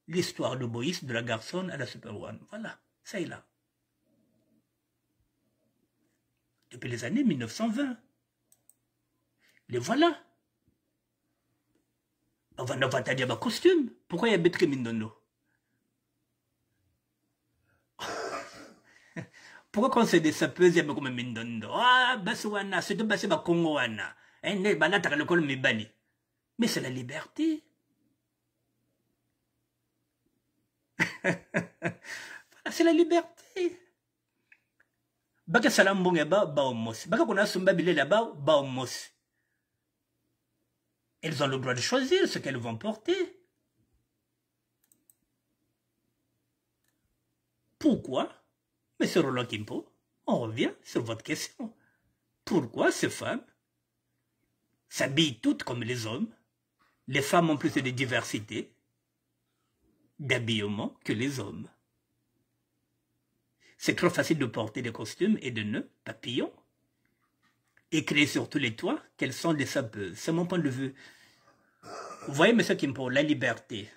L'histoire de Moïse, de la garçonne à la Super One. Voilà, ça est là. Depuis les années 1920. Les voilà. On va pas dire costume. Pourquoi il y a Betri Mindono? Pourquoi quand c'est des sapeuses, il y a comme Mindono? Ah, Baswana, c'est de Basé Kongoana. Mais c'est la liberté. C'est la liberté. Baka salambonga ba omos. Baka kona sumba bilela ba omos. Elles ont le droit de choisir ce qu'elles vont porter. Pourquoi? Monsieur Roland Kimpo, on revient sur votre question. Pourquoi ces femmes s'habillent toutes comme les hommes? Les femmes ont plus de diversité d'habillement que les hommes. C'est trop facile de porter des costumes et de nœuds papillons. Écrire sur tous les toits qu'elles sont des sapeuses. C'est mon point de vue. Vous voyez, monsieur Kimpo, la liberté.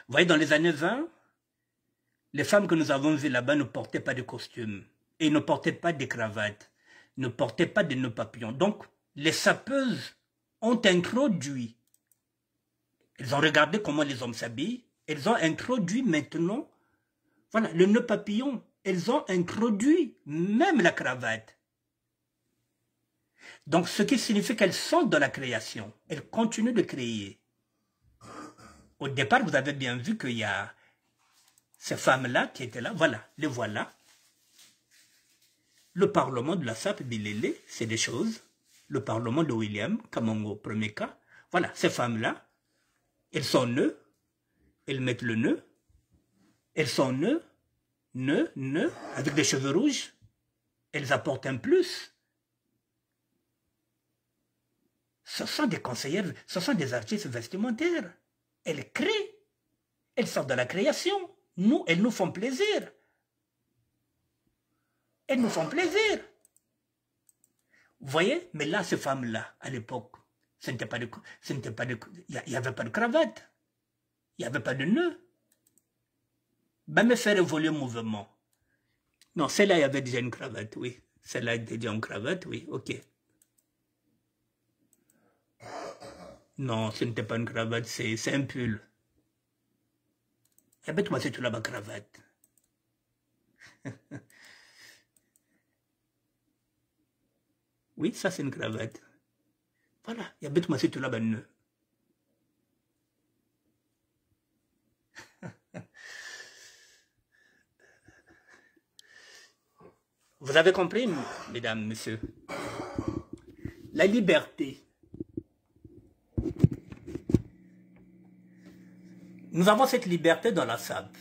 Vous voyez, dans les années 20, les femmes que nous avons vues là-bas ne portaient pas de costumes. Et ne portaient pas de cravates. Ne portaient pas de nœuds papillons. Donc, les sapeuses ont introduit. Elles ont regardé comment les hommes s'habillent. Elles ont introduit maintenant, voilà, le nœud papillon. Elles ont introduit même la cravate. Donc, ce qui signifie qu'elles sont dans la création. Elles continuent de créer. Au départ, vous avez bien vu qu'il y a ces femmes-là qui étaient là. Voilà, les voilà. Le parlement de la SAP Bilele, c'est des choses. Le parlement de William Kamongo, premier cas. Voilà, ces femmes-là, elles sont nœuds. Elles mettent le nœud. Elles sont nœuds, avec des cheveux rouges. Elles apportent un plus. Ce sont des conseillères, ce sont des artistes vestimentaires. Elles créent. Elles sortent de la création. Nous, elles nous font plaisir. Elles nous font plaisir. Vous voyez? Mais là, ces femmes-là, à l'époque, il n'y avait pas de cravate. Il n'y avait pas de nœud. Ben, me faire évoluer le mouvement. Non, celle-là, il y avait déjà une cravate, oui. Celle-là, il y avait déjà une cravate, oui, ok. Non, ce n'était pas une cravate, c'est un pull. Eh ben, toi, c'est tout là-bas, cravate. Oui, ça, c'est une cravate. Voilà, il y a bête moi c'est tout là-bas. Vous avez compris, mesdames, messieurs? La liberté. Nous avons cette liberté dans la SAP.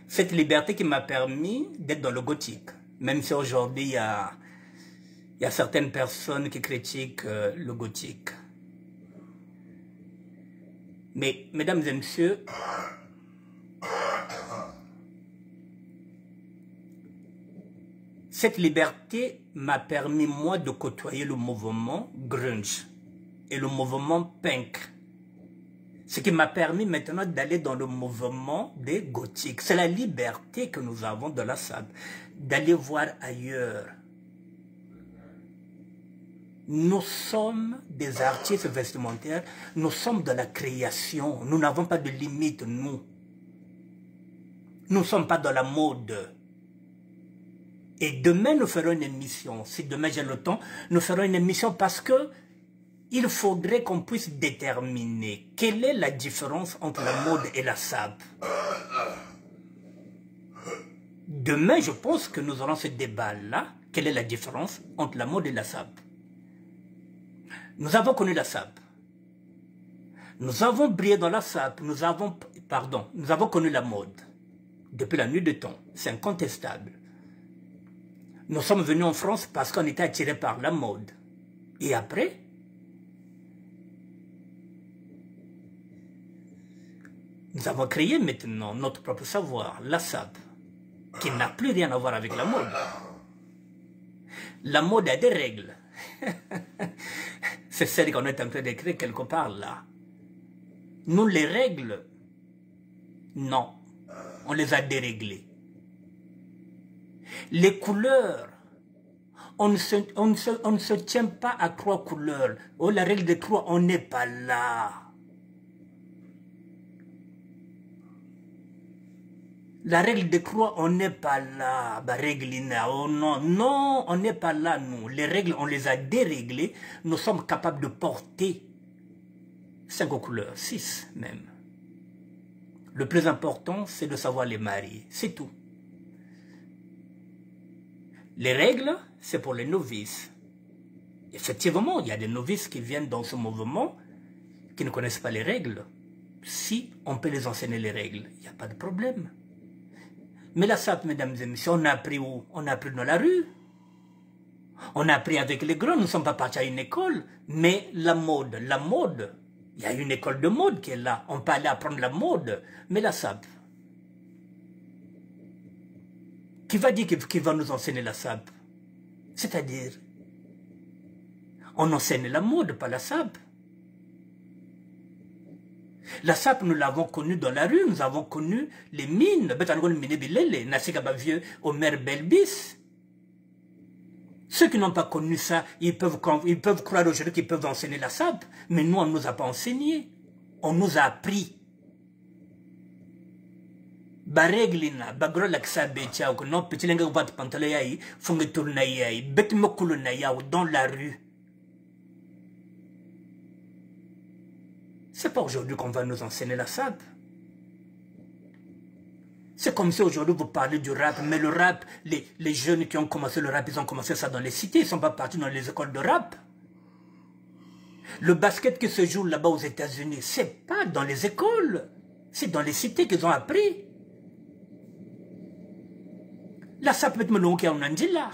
Cette liberté qui m'a permis d'être dans le gothique. Même si aujourd'hui, il y a certaines personnes qui critiquent le gothique. Mais, mesdames et messieurs, Cette liberté m'a permis, moi, de côtoyer le mouvement grunge et le mouvement punk. Ce qui m'a permis maintenant d'aller dans le mouvement des gothiques. C'est la liberté que nous avons de la SAP, d'aller voir ailleurs. Nous sommes des artistes vestimentaires, nous sommes de la création, nous n'avons pas de limite, nous. Nous ne sommes pas dans la mode. Et demain, nous ferons une émission. Si demain j'ai le temps, nous ferons une émission parce que il faudrait qu'on puisse déterminer quelle est la différence entre la mode et la SAP. Demain, je pense que nous aurons ce débat-là. Quelle est la différence entre la mode et la SAP? Nous avons connu la SAP. Nous avons brillé dans la SAP. Nous avons connu la mode. Depuis la nuit des temps. C'est incontestable. Nous sommes venus en France parce qu'on était attirés par la mode. Et après, nous avons créé maintenant notre propre savoir, la SAP, qui n'a plus rien à voir avec la mode. La mode a des règles. C'est celle qu'on est en train d'écrire quelque part là. Nous, les règles, non, on les a déréglées. Les couleurs, on ne se tient pas à 3 couleurs. Oh, la règle des 3, on n'est pas là. La règle des 3, on n'est pas là. Bah, réglina, oh non, non, on n'est pas là, nous. Les règles, on les a déréglées. Nous sommes capables de porter 5 couleurs, 6 même. Le plus important, c'est de savoir les marier. C'est tout. Les règles, c'est pour les novices. Effectivement, il y a des novices qui viennent dans ce mouvement qui ne connaissent pas les règles. Si on peut les enseigner les règles, il n'y a pas de problème. Mais la SAP, mesdames et messieurs, on a appris où? On a appris dans la rue. On a appris avec les grands, nous ne sommes pas partis à une école. Mais la mode, il y a une école de mode qui est là. On peut aller apprendre la mode. Mais la SAP, qui va dire qu'il va nous enseigner la SAP? C'est-à-dire, on enseigne la mode, pas la SAP. La SAP, nous l'avons connue dans la rue, nous avons connu les mines. Vieux Omer Belbis. Ceux qui n'ont pas connu ça, ils peuvent croire aujourd'hui qu'ils peuvent enseigner la SAP. Mais nous, on ne nous a pas enseigné. On nous a appris. Bareglina, bagro laksa becha ou non petit lenga bat pantalay, funge tournaï, bet mokulunaya ou dans la rue. C'est pas aujourd'hui qu'on va nous enseigner la SAP. C'est comme si aujourd'hui vous parlez du rap, mais le rap, les jeunes qui ont commencé le rap, ils ont commencé ça dans les cités, ils ne sont pas partis dans les écoles de rap. Le basket qui se joue là-bas aux États-Unis, c'est pas dans les écoles, c'est dans les cités qu'ils ont appris. La SAP met me l'on qui a un angela.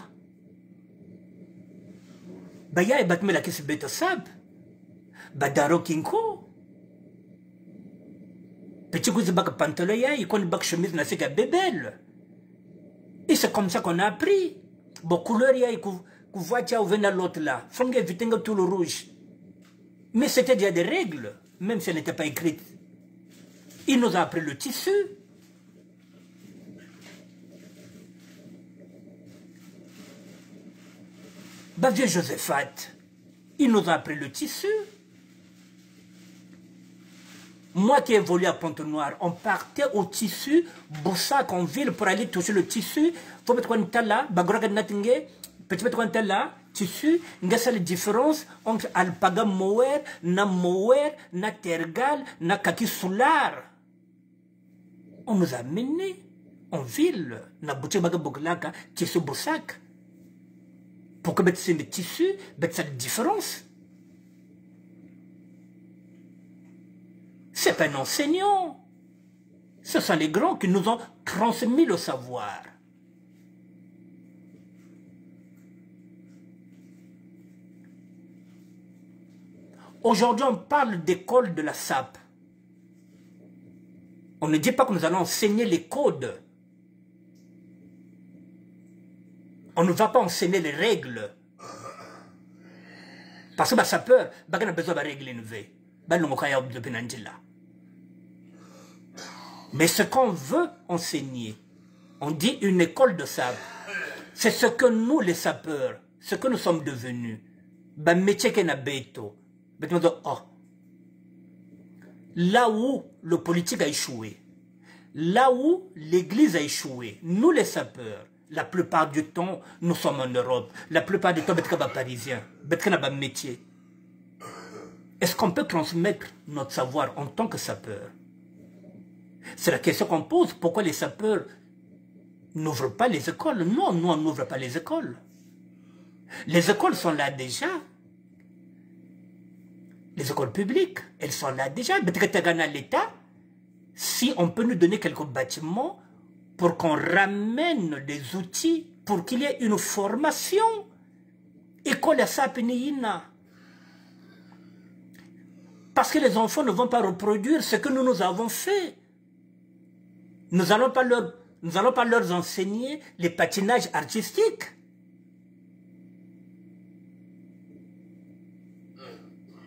Baya et batme la qui se bête SAP. Badaro kinko. Petit coup de bac pantaloya, il connaît bac chemise n'a qu'à bébel. Et c'est comme ça qu'on a appris. Bon, couleur ya, voiture ou venir l'autre là. Fongue vitinga tout le rouge. Mais c'était déjà des règles, même si elles n'étaient pas écrites. Il nous a appris le tissu. Bah, vieux Josephat, il nous a appris le tissu. Moi qui ai évolué à Pointe-Noire, on partait au tissu, Boussac en ville pour aller toucher le tissu. Faut mettre un tel là, bagroga natingue, petit mettre un tel là, tissu. Nga la différence entre alpaga mower, na tergal, na kaki solar. On nous a menés en ville, na boutique baga boglaka, tissu Boussac. Pour que c'est le tissu, c'est la différence. C'est pas un enseignant. Ce sont les grands qui nous ont transmis le savoir. Aujourd'hui, on parle d'école de la SAP. On ne dit pas que nous allons enseigner les codes. On ne va pas enseigner les règles. Parce que ça peur, on a besoin de régler une vie. Mais ce qu'on veut enseigner, on dit une école de sabre. C'est ce que nous, les sapeurs, ce que nous sommes devenus. Là où le politique a échoué, là où l'église a échoué, nous les sapeurs, la plupart du temps, nous sommes en Europe. La plupart du temps, nous sommes parisiens. Nous sommes un métier. Est-ce qu'on peut transmettre notre savoir en tant que sapeur? C'est la question qu'on pose. Pourquoi les sapeurs n'ouvrent pas les écoles? Non, nous, on n'ouvre pas les écoles. Les écoles sont là déjà. Les écoles publiques, elles sont là déjà. L'État, si on peut nous donner quelques bâtiments pour qu'on ramène des outils, pour qu'il y ait une formation. École à Sapenina. Parce que les enfants ne vont pas reproduire ce que nous avons fait. Nous n'allons pas leur enseigner les patinages artistiques.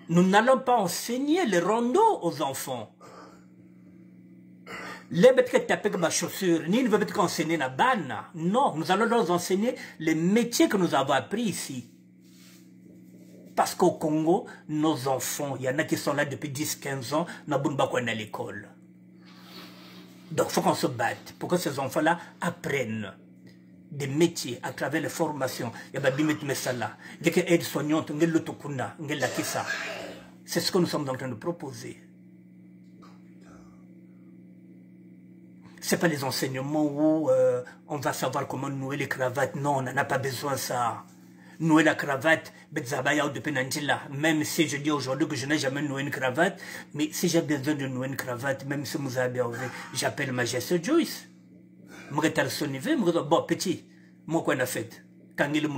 Nous n'allons pas enseigner les rondeaux aux enfants. Les bêtes qui tapent ma chaussure, ni ne veulent pas enseigner la banne. Non, nous allons leur enseigner les métiers que nous avons appris ici. Parce qu'au Congo, nos enfants, il y en a qui sont là depuis 10-15 ans, n'ont pas à l'école. Donc il faut qu'on se batte pour que ces enfants-là apprennent des métiers à travers les formations. Il y a des mesala, il y a des aides-soignantes, il y a l'autokuna, il y a la kissa. C'est ce que nous sommes en train de proposer. Ce n'est pas les enseignements où on va savoir comment nouer les cravates. Non, on n'en a pas besoin de ça. Nouer la cravate, même si je dis aujourd'hui que je n'ai jamais noué une cravate, mais si j'ai besoin de nouer une cravate, même si vous avez envie, j'appelle Majesté Joyce. Je vais à son niveau, je vais dire, bon, petit, moi, quoi on a fait? Quand il est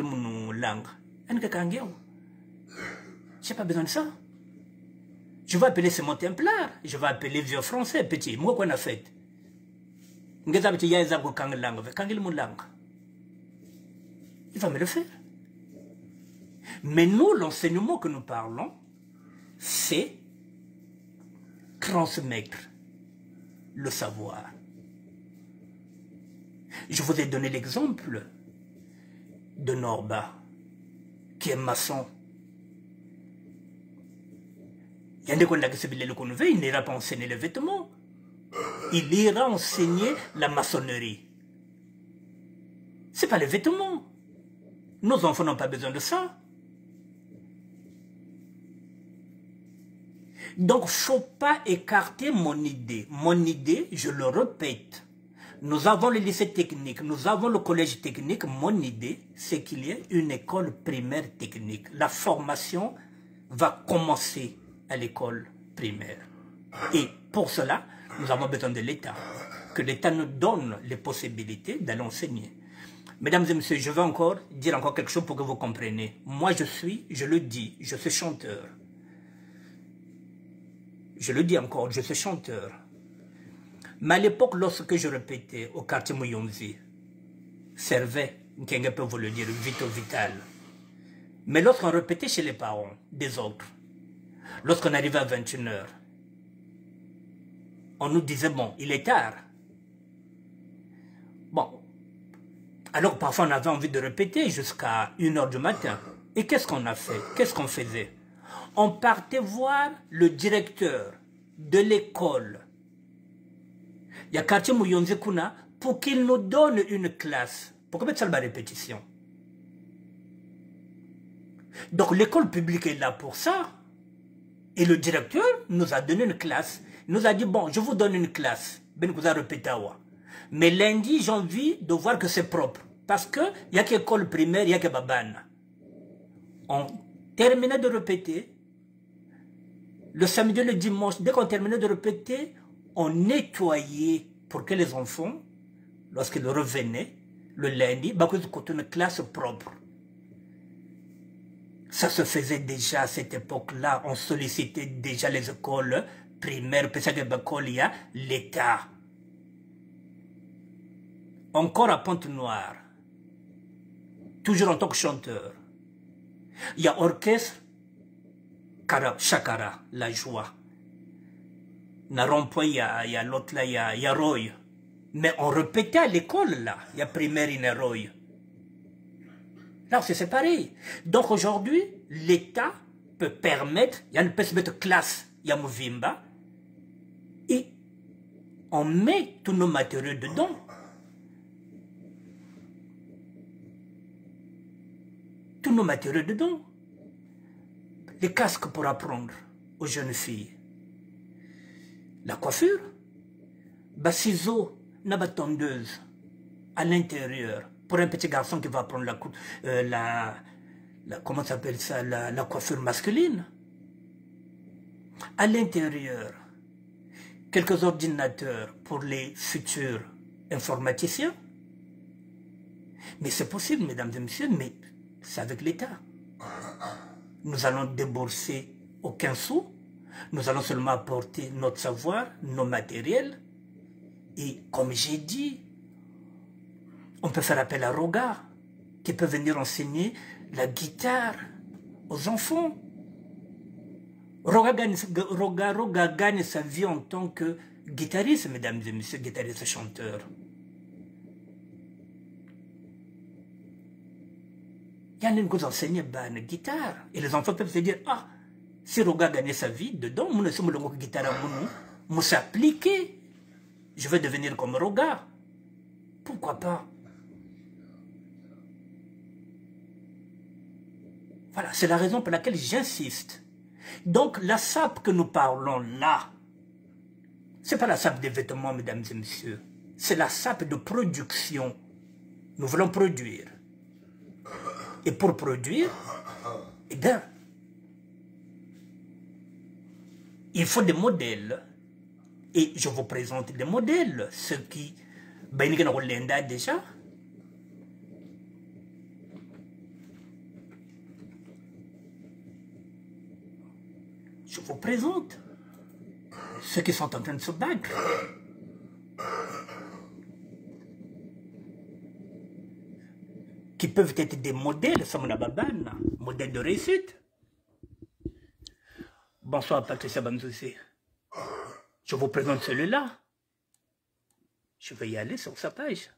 mon langue, je n'ai pas besoin de ça. Je vais appeler ce mon templaire, je vais appeler vieux français, petit, moi, quoi on a fait? Il va me le faire. Mais nous, l'enseignement que nous parlons, c'est transmettre le savoir. Je vous ai donné l'exemple de Norba, qui est maçon. Il n'ira pas enseigner les vêtements. Il ira enseigner la maçonnerie. Ce n'est pas les vêtements. Nos enfants n'ont pas besoin de ça. Donc, il ne faut pas écarter mon idée. Mon idée, je le répète. Nous avons le lycée technique, nous avons le collège technique. Mon idée, c'est qu'il y ait une école primaire technique. La formation va commencer à l'école primaire. Et pour cela, nous avons besoin de l'État. Que l'État nous donne les possibilités d'aller enseigner. Mesdames et messieurs, je vais dire encore quelque chose pour que vous compreniez. Moi, je le dis, je suis chanteur. Je le dis encore, je suis chanteur. Mais à l'époque, lorsque je répétais au quartier Mouyonzi, servait, quelqu'un peut vous le dire, Vito Vital. Mais lorsqu'on répétait chez les parents des autres, lorsqu'on arrivait à 21h, on nous disait, bon, il est tard. Bon, alors parfois on avait envie de répéter jusqu'à 1h du matin. Et qu'est-ce qu'on a fait? Qu'est-ce qu'on faisait? On partait voir le directeur de l'école. Il y a quartier Mouyonzi Kuna pour qu'il nous donne une classe. Pourquoi mettre ça la répétition? Donc l'école publique est là pour ça. Et le directeur nous a donné une classe. Il nous a dit, bon, je vous donne une classe. Ben vous a répété. Mais lundi, j'ai envie de voir que c'est propre. Parce qu'il n'y a qu'école primaire, il n'y a que Babane. On terminait de répéter. Le samedi et le dimanche, dès qu'on terminait de répéter, on nettoyait pour que les enfants, lorsqu'ils revenaient, le lundi, une classe propre. Ça se faisait déjà à cette époque-là. On sollicitait déjà les écoles primaires, parce que il y a l'État. Encore à Pointe-Noire, toujours en tant que chanteur. Il y a orchestre, Chakara, la joie. Na rond-point, il y a l'autre là, il y a Roy. Mais on répétait à l'école là, il y a primaire, il y a Roy. Là, c'est séparé. Donc aujourd'hui, l'État peut permettre, il y a une peut se mettre classe, il y a Mouvimba, et on met tous nos matériaux dedans. Tous nos matériaux dedans. Les casques pour apprendre aux jeunes filles. La coiffure. Ciseaux, la tondeuse à l'intérieur. Pour un petit garçon qui va apprendre comment s'appelle ça, la coiffure masculine. À l'intérieur, quelques ordinateurs pour les futurs informaticiens. Mais c'est possible, mesdames et messieurs, mais c'est avec l'État. Nous allons débourser aucun sou. Nous allons seulement apporter notre savoir, nos matériels. Et comme j'ai dit, on peut faire appel à Roga, qui peut venir enseigner la guitare aux enfants. Roga gagne sa vie en tant que guitariste, mesdames et messieurs, guitariste chanteur. Il y en a qui enseignent la guitare. Et les enfants peuvent se dire, ah, si Roga gagne sa vie dedans, moi, je suis guitare, moi, s'appliquer. Je vais devenir comme Roga. Pourquoi pas? Voilà, c'est la raison pour laquelle j'insiste. Donc, la sape que nous parlons là, ce n'est pas la sape des vêtements, mesdames et messieurs. C'est la sape de production. Nous voulons produire. Et pour produire, eh bien, il faut des modèles. Et je vous présente des modèles. Ceux qui... déjà. Je vous présente ceux qui sont en train de se battre. Qui peuvent être des modèles, modèles de réussite. Bonsoir Patricia Bamzoussé. Je vous présente celui-là. Je vais y aller sur sa page.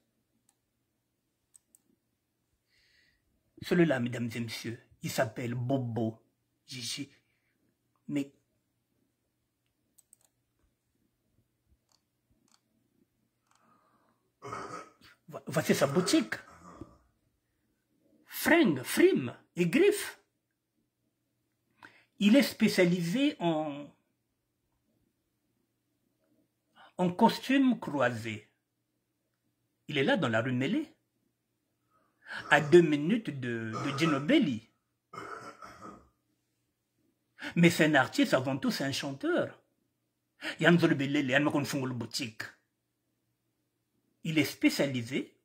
Celui-là, mesdames et messieurs, il s'appelle Bobo Gigi. Mais voici sa boutique. Fringues, frimes et griffes. Il est spécialisé en costume croisé. Il est là dans la rue Mélé. À 2 minutes de Gino Belli. Mais c'est un artiste, avant tout, c'est un chanteur. Il est spécialisé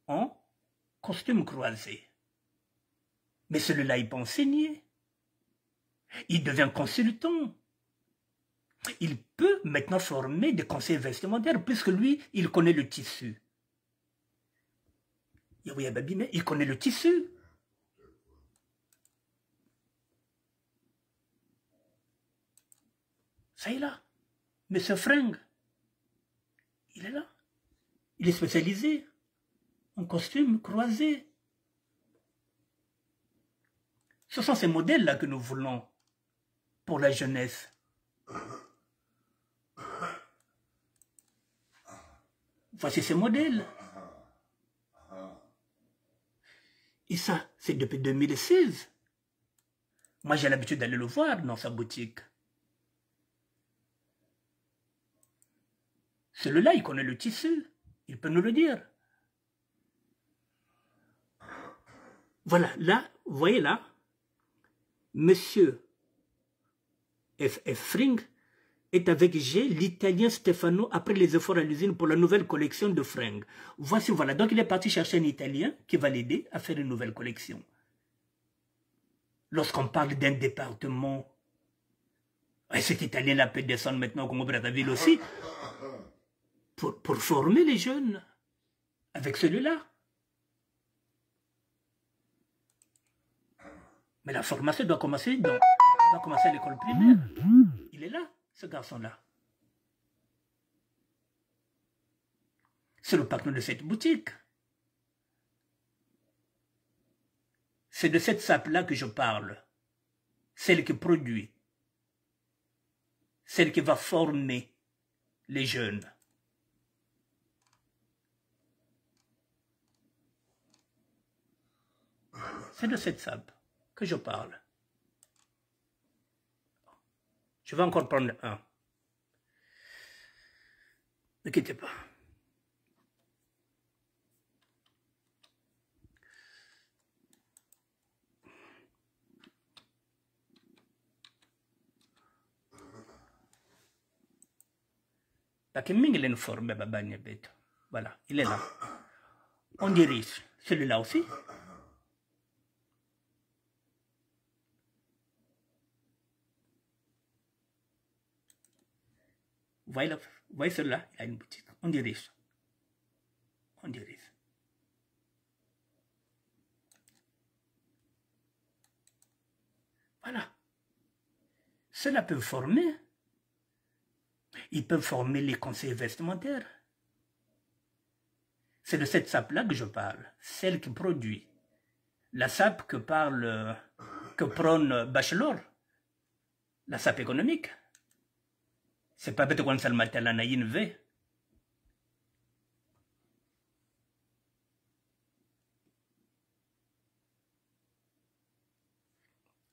en costume croisé. Mais celui-là, il peut enseigner. Il devient consultant. Il peut maintenant former des conseillers vestimentaires, puisque lui, il connaît le tissu. Il connaît le tissu. Ça y est là. Mais ce fringue, il est là. Il est spécialisé en costume croisé. Ce sont ces modèles-là que nous voulons pour la jeunesse. Voici ces modèles. Et ça, c'est depuis 2016. Moi, j'ai l'habitude d'aller le voir dans sa boutique. Celui-là, il connaît le tissu. Il peut nous le dire. Voilà, là, vous voyez là, Monsieur F. Fring est avec G, l'Italien Stefano, après les efforts à l'usine pour la nouvelle collection de fringues. Voici, voilà. Donc, il est parti chercher un Italien qui va l'aider à faire une nouvelle collection. Lorsqu'on parle d'un département, et cet Italien-là peut descendre maintenant au Congo-Brazzaville aussi, pour former les jeunes avec celui-là. Mais la formation doit commencer à l'école primaire. Il est là, ce garçon-là. C'est le patron de cette boutique. C'est de cette sape-là que je parle. Celle qui produit. Celle qui va former les jeunes. C'est de cette sape que je parle. Je vais encore prendre un. Ne quittez pas. Parce que Ming est formé, voilà, il est là. On dirige. Celui-là aussi. Vous voyez celui-là, il a une boutique. On dirige. On dirige. Voilà. Cela peut former. Ils peuvent former les conseillers vestimentaires. C'est de cette sape-là que je parle. Celle qui produit. La sape que prône Bachelor. La sape économique. C'est pas bête qu'on s'en mette à la naïne V.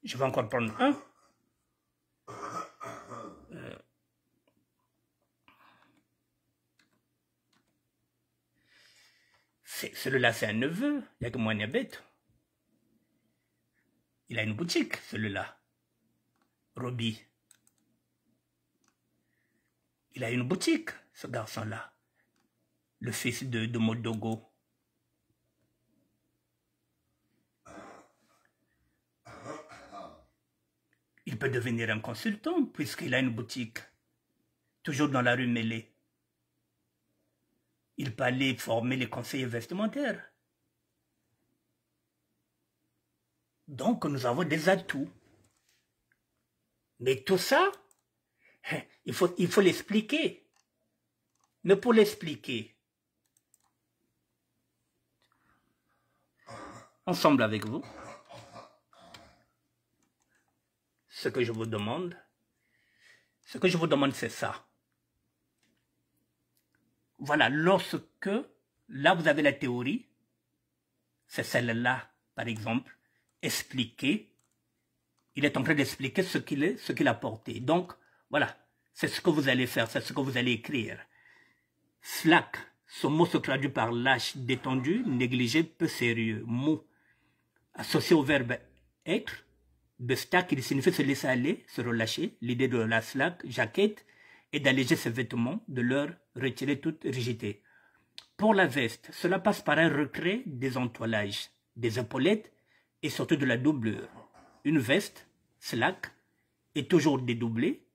Je vais encore prendre un. Celui-là, c'est un neveu. Il n'y a que moi, bête. Il a une boutique, celui-là. Roby. Il a une boutique, ce garçon-là. Le fils de Modogo. Il peut devenir un consultant puisqu'il a une boutique. Toujours dans la rue Mêlée. Il peut aller former les conseillers vestimentaires. Donc, nous avons des atouts. Mais tout ça, il faut l'expliquer. Mais pour l'expliquer, ensemble avec vous, ce que je vous demande, c'est ça. Voilà, lorsque, là vous avez la théorie, c'est celle-là, par exemple, expliquer. Il est en train d'expliquer ce qu'il a porté. Donc, voilà, c'est ce que vous allez faire, c'est ce que vous allez écrire. Slack, ce mot se traduit par lâche, détendu, négligé, peu sérieux. Mot associé au verbe être. De stack, il signifie se laisser aller, se relâcher. L'idée de la slack, jaquette, est d'alléger ses vêtements, de leur retirer toute rigidité. Pour la veste, cela passe par un retrait des entoilages, des épaulettes et surtout de la doublure. Une veste, slack, est toujours dédoublée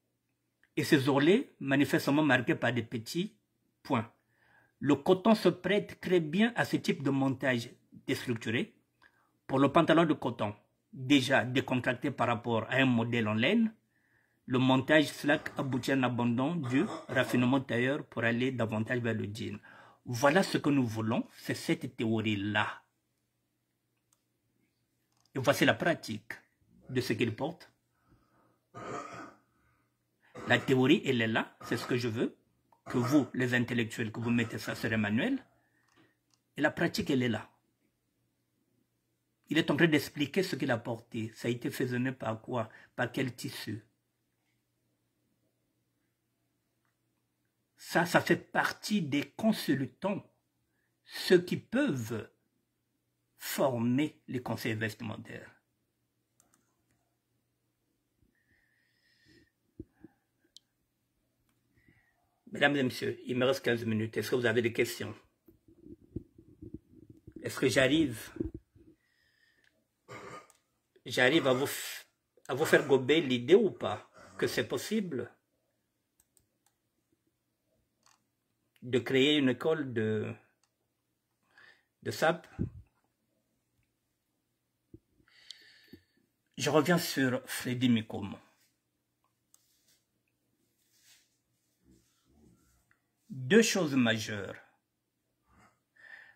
et ses ourlets manifestement marqués par des petits points. Le coton se prête très bien à ce type de montage déstructuré. Pour le pantalon de coton, déjà décontracté par rapport à un modèle en laine, le montage slack aboutit à un abandon du raffinement tailleur pour aller davantage vers le jean. Voilà ce que nous voulons, c'est cette théorie-là. Et voici la pratique de ce qu'il porte. La théorie, elle est là, c'est ce que je veux, que vous, les intellectuels, que vous mettez ça sur un manuel. Et la pratique, elle est là. Il est en train d'expliquer ce qu'il a porté. Ça a été faisonné par quoi? Par quel tissu? Ça fait partie des consultants, ceux qui peuvent former les conseillers vestimentaires. Mesdames et messieurs, il me reste 15 minutes. Est-ce que vous avez des questions? Est-ce que j'arrive à vous faire gober l'idée ou pas que c'est possible de créer une école de SAP? Je reviens sur Freddy Mikomo. Deux choses majeures.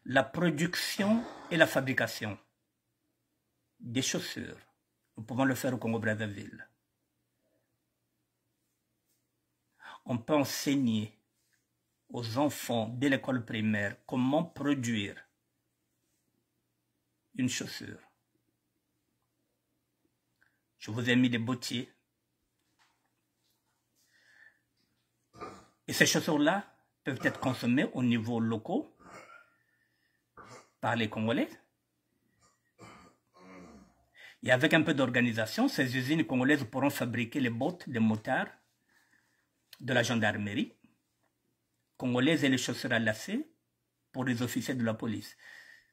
La production et la fabrication des chaussures. Nous pouvons le faire au Congo-Brazzaville. On peut enseigner aux enfants dès l'école primaire comment produire une chaussure. Je vous ai mis des bottiers. Et ces chaussures-là peuvent être consommées au niveau local par les Congolais. Et avec un peu d'organisation, ces usines congolaises pourront fabriquer les bottes des motards de la gendarmerie congolaise et les chaussures à lacets pour les officiers de la police.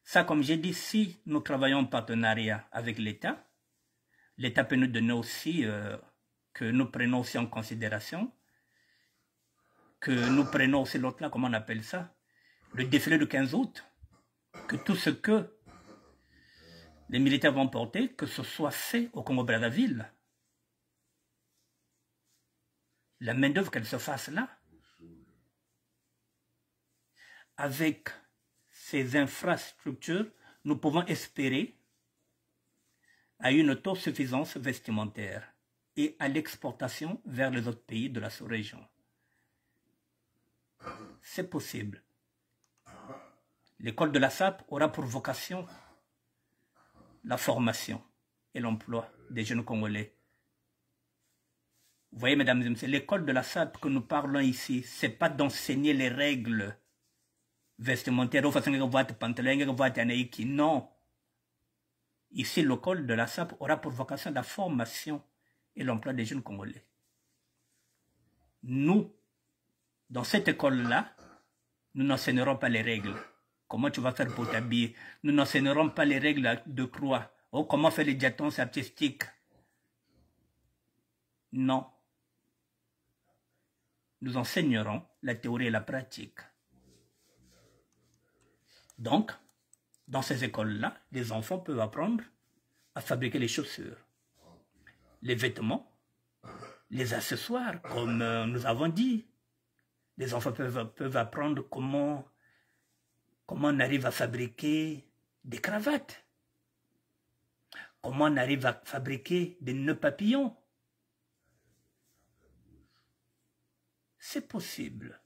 Ça, comme j'ai dit, si nous travaillons en partenariat avec l'État, l'État peut nous donner aussi, que nous prenons aussi en considération, que nous prenons aussi l'autre là, comment on appelle ça, le défilé du 15 août, que tout ce que les militaires vont porter, que ce soit fait au Congo-Brazzaville. La main-d'œuvre qu'elle se fasse là, avec ces infrastructures, nous pouvons espérer à une autosuffisance vestimentaire et à l'exportation vers les autres pays de la sous-région. C'est possible. L'école de la SAP aura pour vocation la formation et l'emploi des jeunes Congolais. Vous voyez, mesdames et messieurs, l'école de la SAP que nous parlons ici, ce n'est pas d'enseigner les règles vestimentaires, non. Ici, l'école de la SAP aura pour vocation la formation et l'emploi des jeunes Congolais. Nous, dans cette école-là, nous n'enseignerons pas les règles. Comment tu vas faire pour t'habiller? Nous n'enseignerons pas les règles de croix. Oh, comment faire les diatons artistiques? Non. Nous enseignerons la théorie et la pratique. Donc, dans ces écoles-là, les enfants peuvent apprendre à fabriquer les chaussures, les vêtements, les accessoires, comme nous avons dit. Les enfants peuvent apprendre comment on arrive à fabriquer des cravates, comment on arrive à fabriquer des nœuds papillons. C'est possible.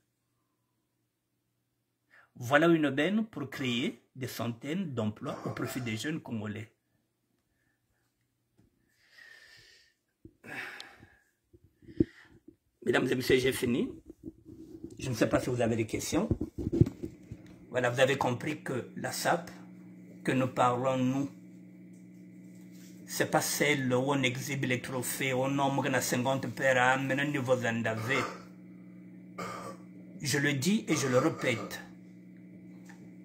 Voilà une aubaine pour créer des centaines d'emplois au profit des jeunes Congolais. Mesdames et messieurs, j'ai fini. Je ne sais pas si vous avez des questions. Voilà, vous avez compris que la SAP que nous parlons, nous, ce n'est pas celle où on exhibe les trophées, on nombre 50 pères, maintenant niveau d'Andavé. Je le dis et je le répète.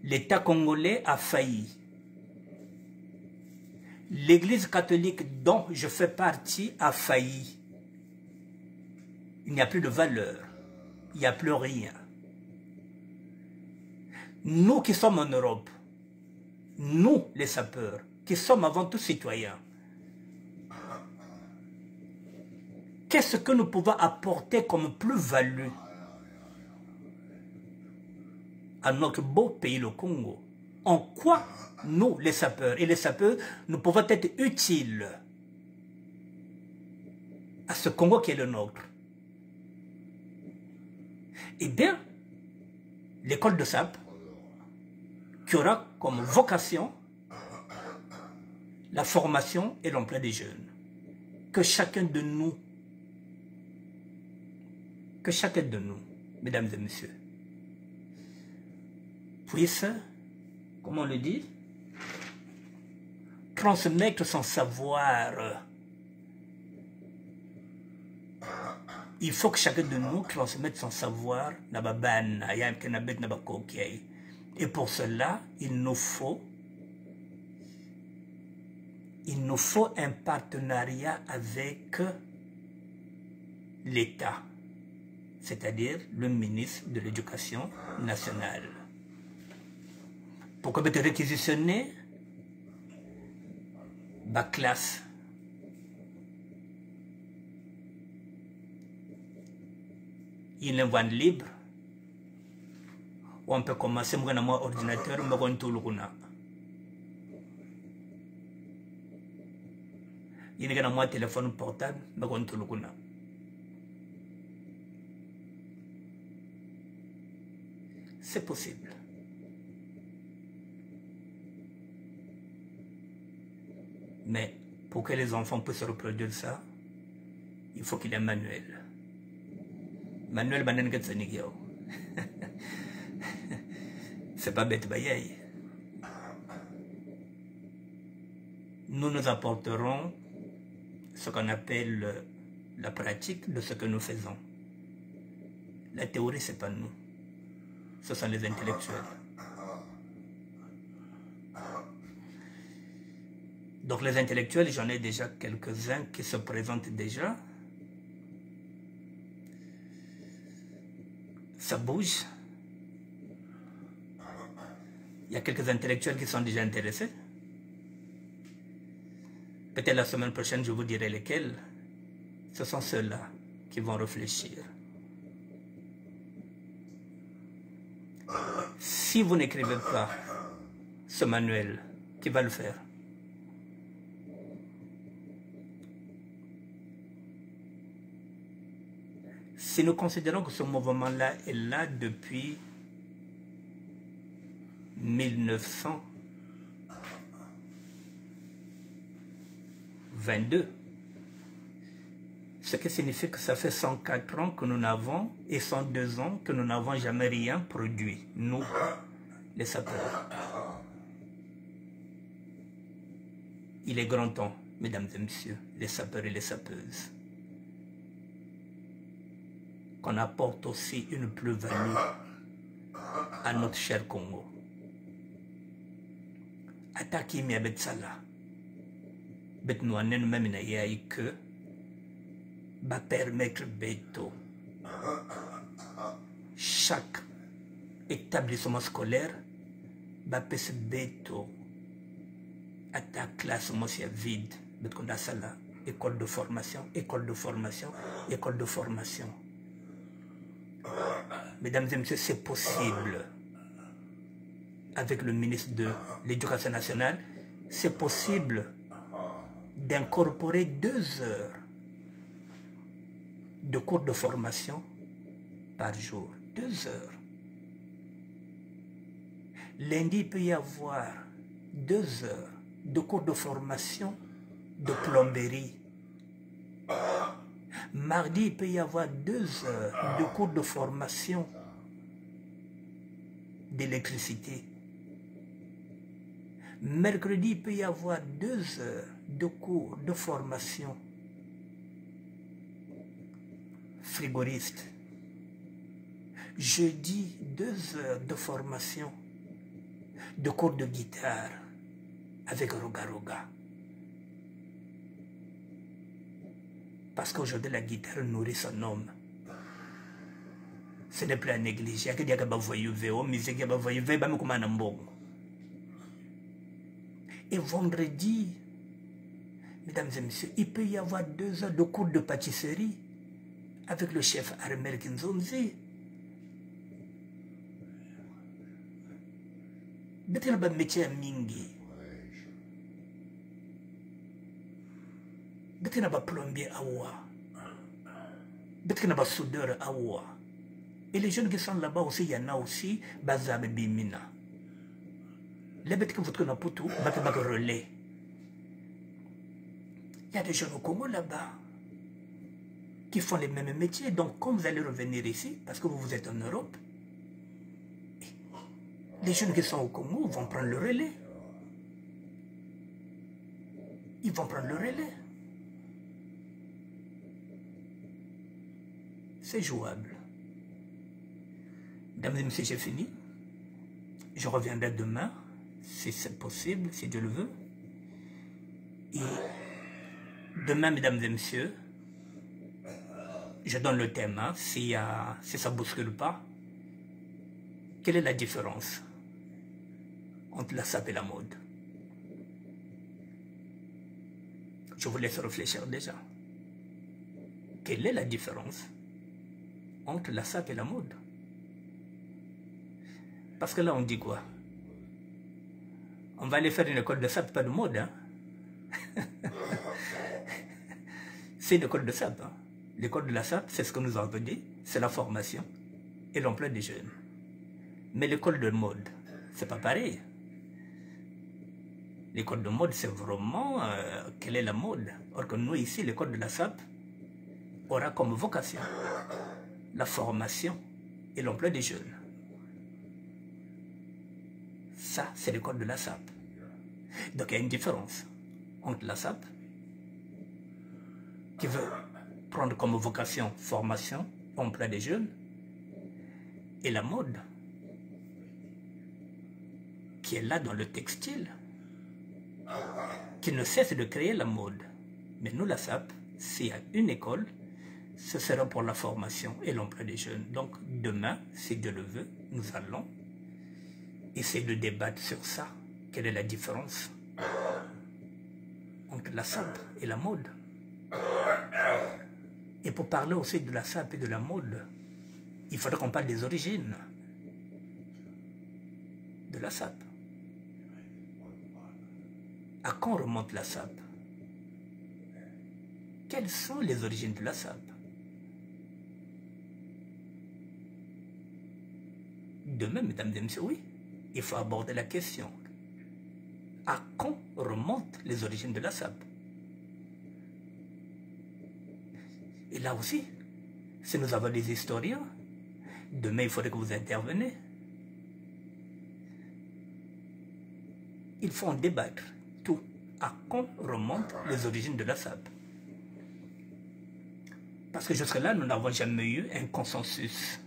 L'État congolais a failli. L'Église catholique dont je fais partie a failli. Il n'y a plus de valeur. Il n'y a plus rien. Nous qui sommes en Europe, nous les sapeurs, qui sommes avant tout citoyens, qu'est-ce que nous pouvons apporter comme plus-value à notre beau pays, le Congo? En quoi nous, les sapeurs et les sapeurs, nous pouvons être utiles à ce Congo qui est le nôtre? Eh bien, l'école de SAP, qui aura comme vocation la formation et l'emploi des jeunes. Que chacun de nous, mesdames et messieurs, puisse, comment on le dit, transmettre son savoir. Il faut que chacun de nous transmette son savoir. Et pour cela, il nous faut un partenariat avec l'État, c'est-à-dire le ministre de l'Éducation nationale. Pourquoi être réquisitionner la classe une vente libre. On peut commencer avec un ordinateur, avec tout le monde. Il y a un téléphone portable, avec tout le monde. C'est possible. Mais pour que les enfants puissent reproduire ça, il faut qu'il y ait un manuel. Manuel Banen Gatsanigio. C'est pas bête bayaye. Nous nous apporterons ce qu'on appelle la pratique de ce que nous faisons. La théorie, c'est pas nous. Ce sont les intellectuels. Donc les intellectuels, j'en ai déjà quelques-uns qui se présentent déjà. Ça bouge. Il y a quelques intellectuels qui sont déjà intéressés. Peut-être la semaine prochaine, je vous dirai lesquels. Ce sont ceux-là qui vont réfléchir. Si vous n'écrivez pas ce manuel, qui va le faire? Si nous considérons que ce mouvement-là est là depuis 1922, ce qui signifie que ça fait 104 ans que nous n'avons, et 102 ans que nous n'avons jamais rien produit, nous, les sapeurs. Il est grand temps, mesdames et messieurs, les sapeurs et les sapeuses, qu'on apporte aussi une plus-value à notre cher Congo. Attaquer mi avec ça là, bet nous en nous même que va permettre beto chaque établissement scolaire va passer beto à ta classe monsieur vide, bet qu'on a ça là, école de formation, école de formation, école de formation. Mesdames et messieurs, c'est possible. Avec le ministre de l'Éducation nationale, c'est possible d'incorporer 2 heures de cours de formation par jour. 2 heures. Lundi, il peut y avoir 2 heures de cours de formation de plomberie. Mardi, il peut y avoir 2 heures de cours de formation d'électricité. Mercredi, il peut y avoir 2 heures de cours de formation frigoriste. Jeudi, 2 heures de formation de cours de guitare avec Roga Roga. Parce qu'aujourd'hui, la guitare nourrit son homme. Ce n'est plus à négliger. Il y a des musique, et vendredi, mesdames et messieurs, il peut y avoir 2 heures de cours de pâtisserie avec le chef Armel Kinzonzi. Il y a un métier à Mingi. Il y a un plombier à Oua. Il y a un soudeur à Oua. Et les jeunes qui sont là-bas aussi, il y en a aussi, Bazab Bimina. Les bêtes que vous trouvez dans Poutou, Batabak relais. Il y a des jeunes au Congo là-bas qui font les mêmes métiers. Donc, quand vous allez revenir ici, parce que vous êtes en Europe, les jeunes qui sont au Congo vont prendre le relais. Ils vont prendre le relais. C'est jouable. Mesdames et messieurs, j'ai fini. Je reviendrai demain, si c'est possible, si Dieu le veut. Et demain, mesdames et messieurs, je donne le thème, hein, si ça ne bouscule pas. Quelle est la différence entre la SAP et la mode? Je vous laisse réfléchir déjà. Quelle est la différence entre la SAP et la mode. Parce que là, on dit quoi? On va aller faire une école de SAP, pas de mode. Hein? C'est une école de SAP. Hein? L'école de la SAP, c'est ce que nous avons dit, c'est la formation et l'emploi des jeunes. Mais l'école de mode, c'est pas pareil. L'école de mode, c'est vraiment quelle est la mode. Or que nous, ici, l'école de la SAP aura comme vocation la formation et l'emploi des jeunes. Ça, c'est l'école de la SAP. Donc, il y a une différence entre la SAP, qui veut prendre comme vocation formation, emploi des jeunes, et la mode, qui est là dans le textile, qui ne cesse de créer la mode. Mais nous, la SAP, s'il y a une école, ce sera pour la formation et l'emploi des jeunes. Donc, demain, si Dieu le veut, nous allons essayer de débattre sur ça. Quelle est la différence entre la SAP et la mode? Et pour parler aussi de la SAP et de la mode, il faudrait qu'on parle des origines de la SAP. À quand remonte la SAP? Quelles sont les origines de la SAP? Demain, mesdames et messieurs, oui, il faut aborder la question. À quand remontent les origines de la SAP? Et là aussi, si nous avons des historiens, demain, il faudrait que vous interveniez. Il faut en débattre tout. À quand remontent les origines de la SAP? Parce que jusque-là, nous n'avons jamais eu un consensus.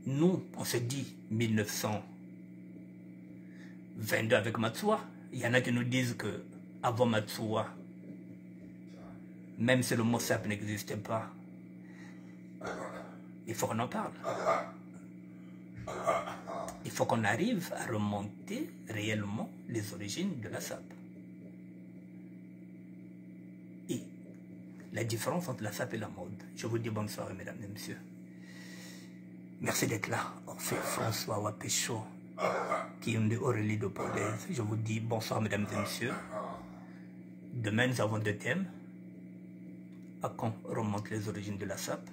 Nous, on se dit 1922 avec Matsuwa. Il y en a qui nous disent que avant Matsuwa, même si le mot SAP n'existait pas, il faut qu'on en parle. Il faut qu'on arrive à remonter réellement les origines de la SAP. Et la différence entre la SAP et la mode. Je vous dis bonne soirée, mesdames et messieurs. Merci d'être là. Orphée François Wapécho, qui est une de Aurélie de Paulaise. Je vous dis bonsoir, mesdames et messieurs. Demain, nous avons deux thèmes. À quand remontent les origines de la SAP?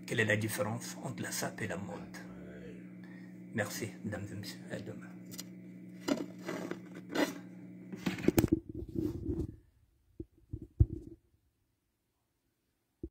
Quelle est la différence entre la SAP et la mode? Merci, mesdames et messieurs. À demain.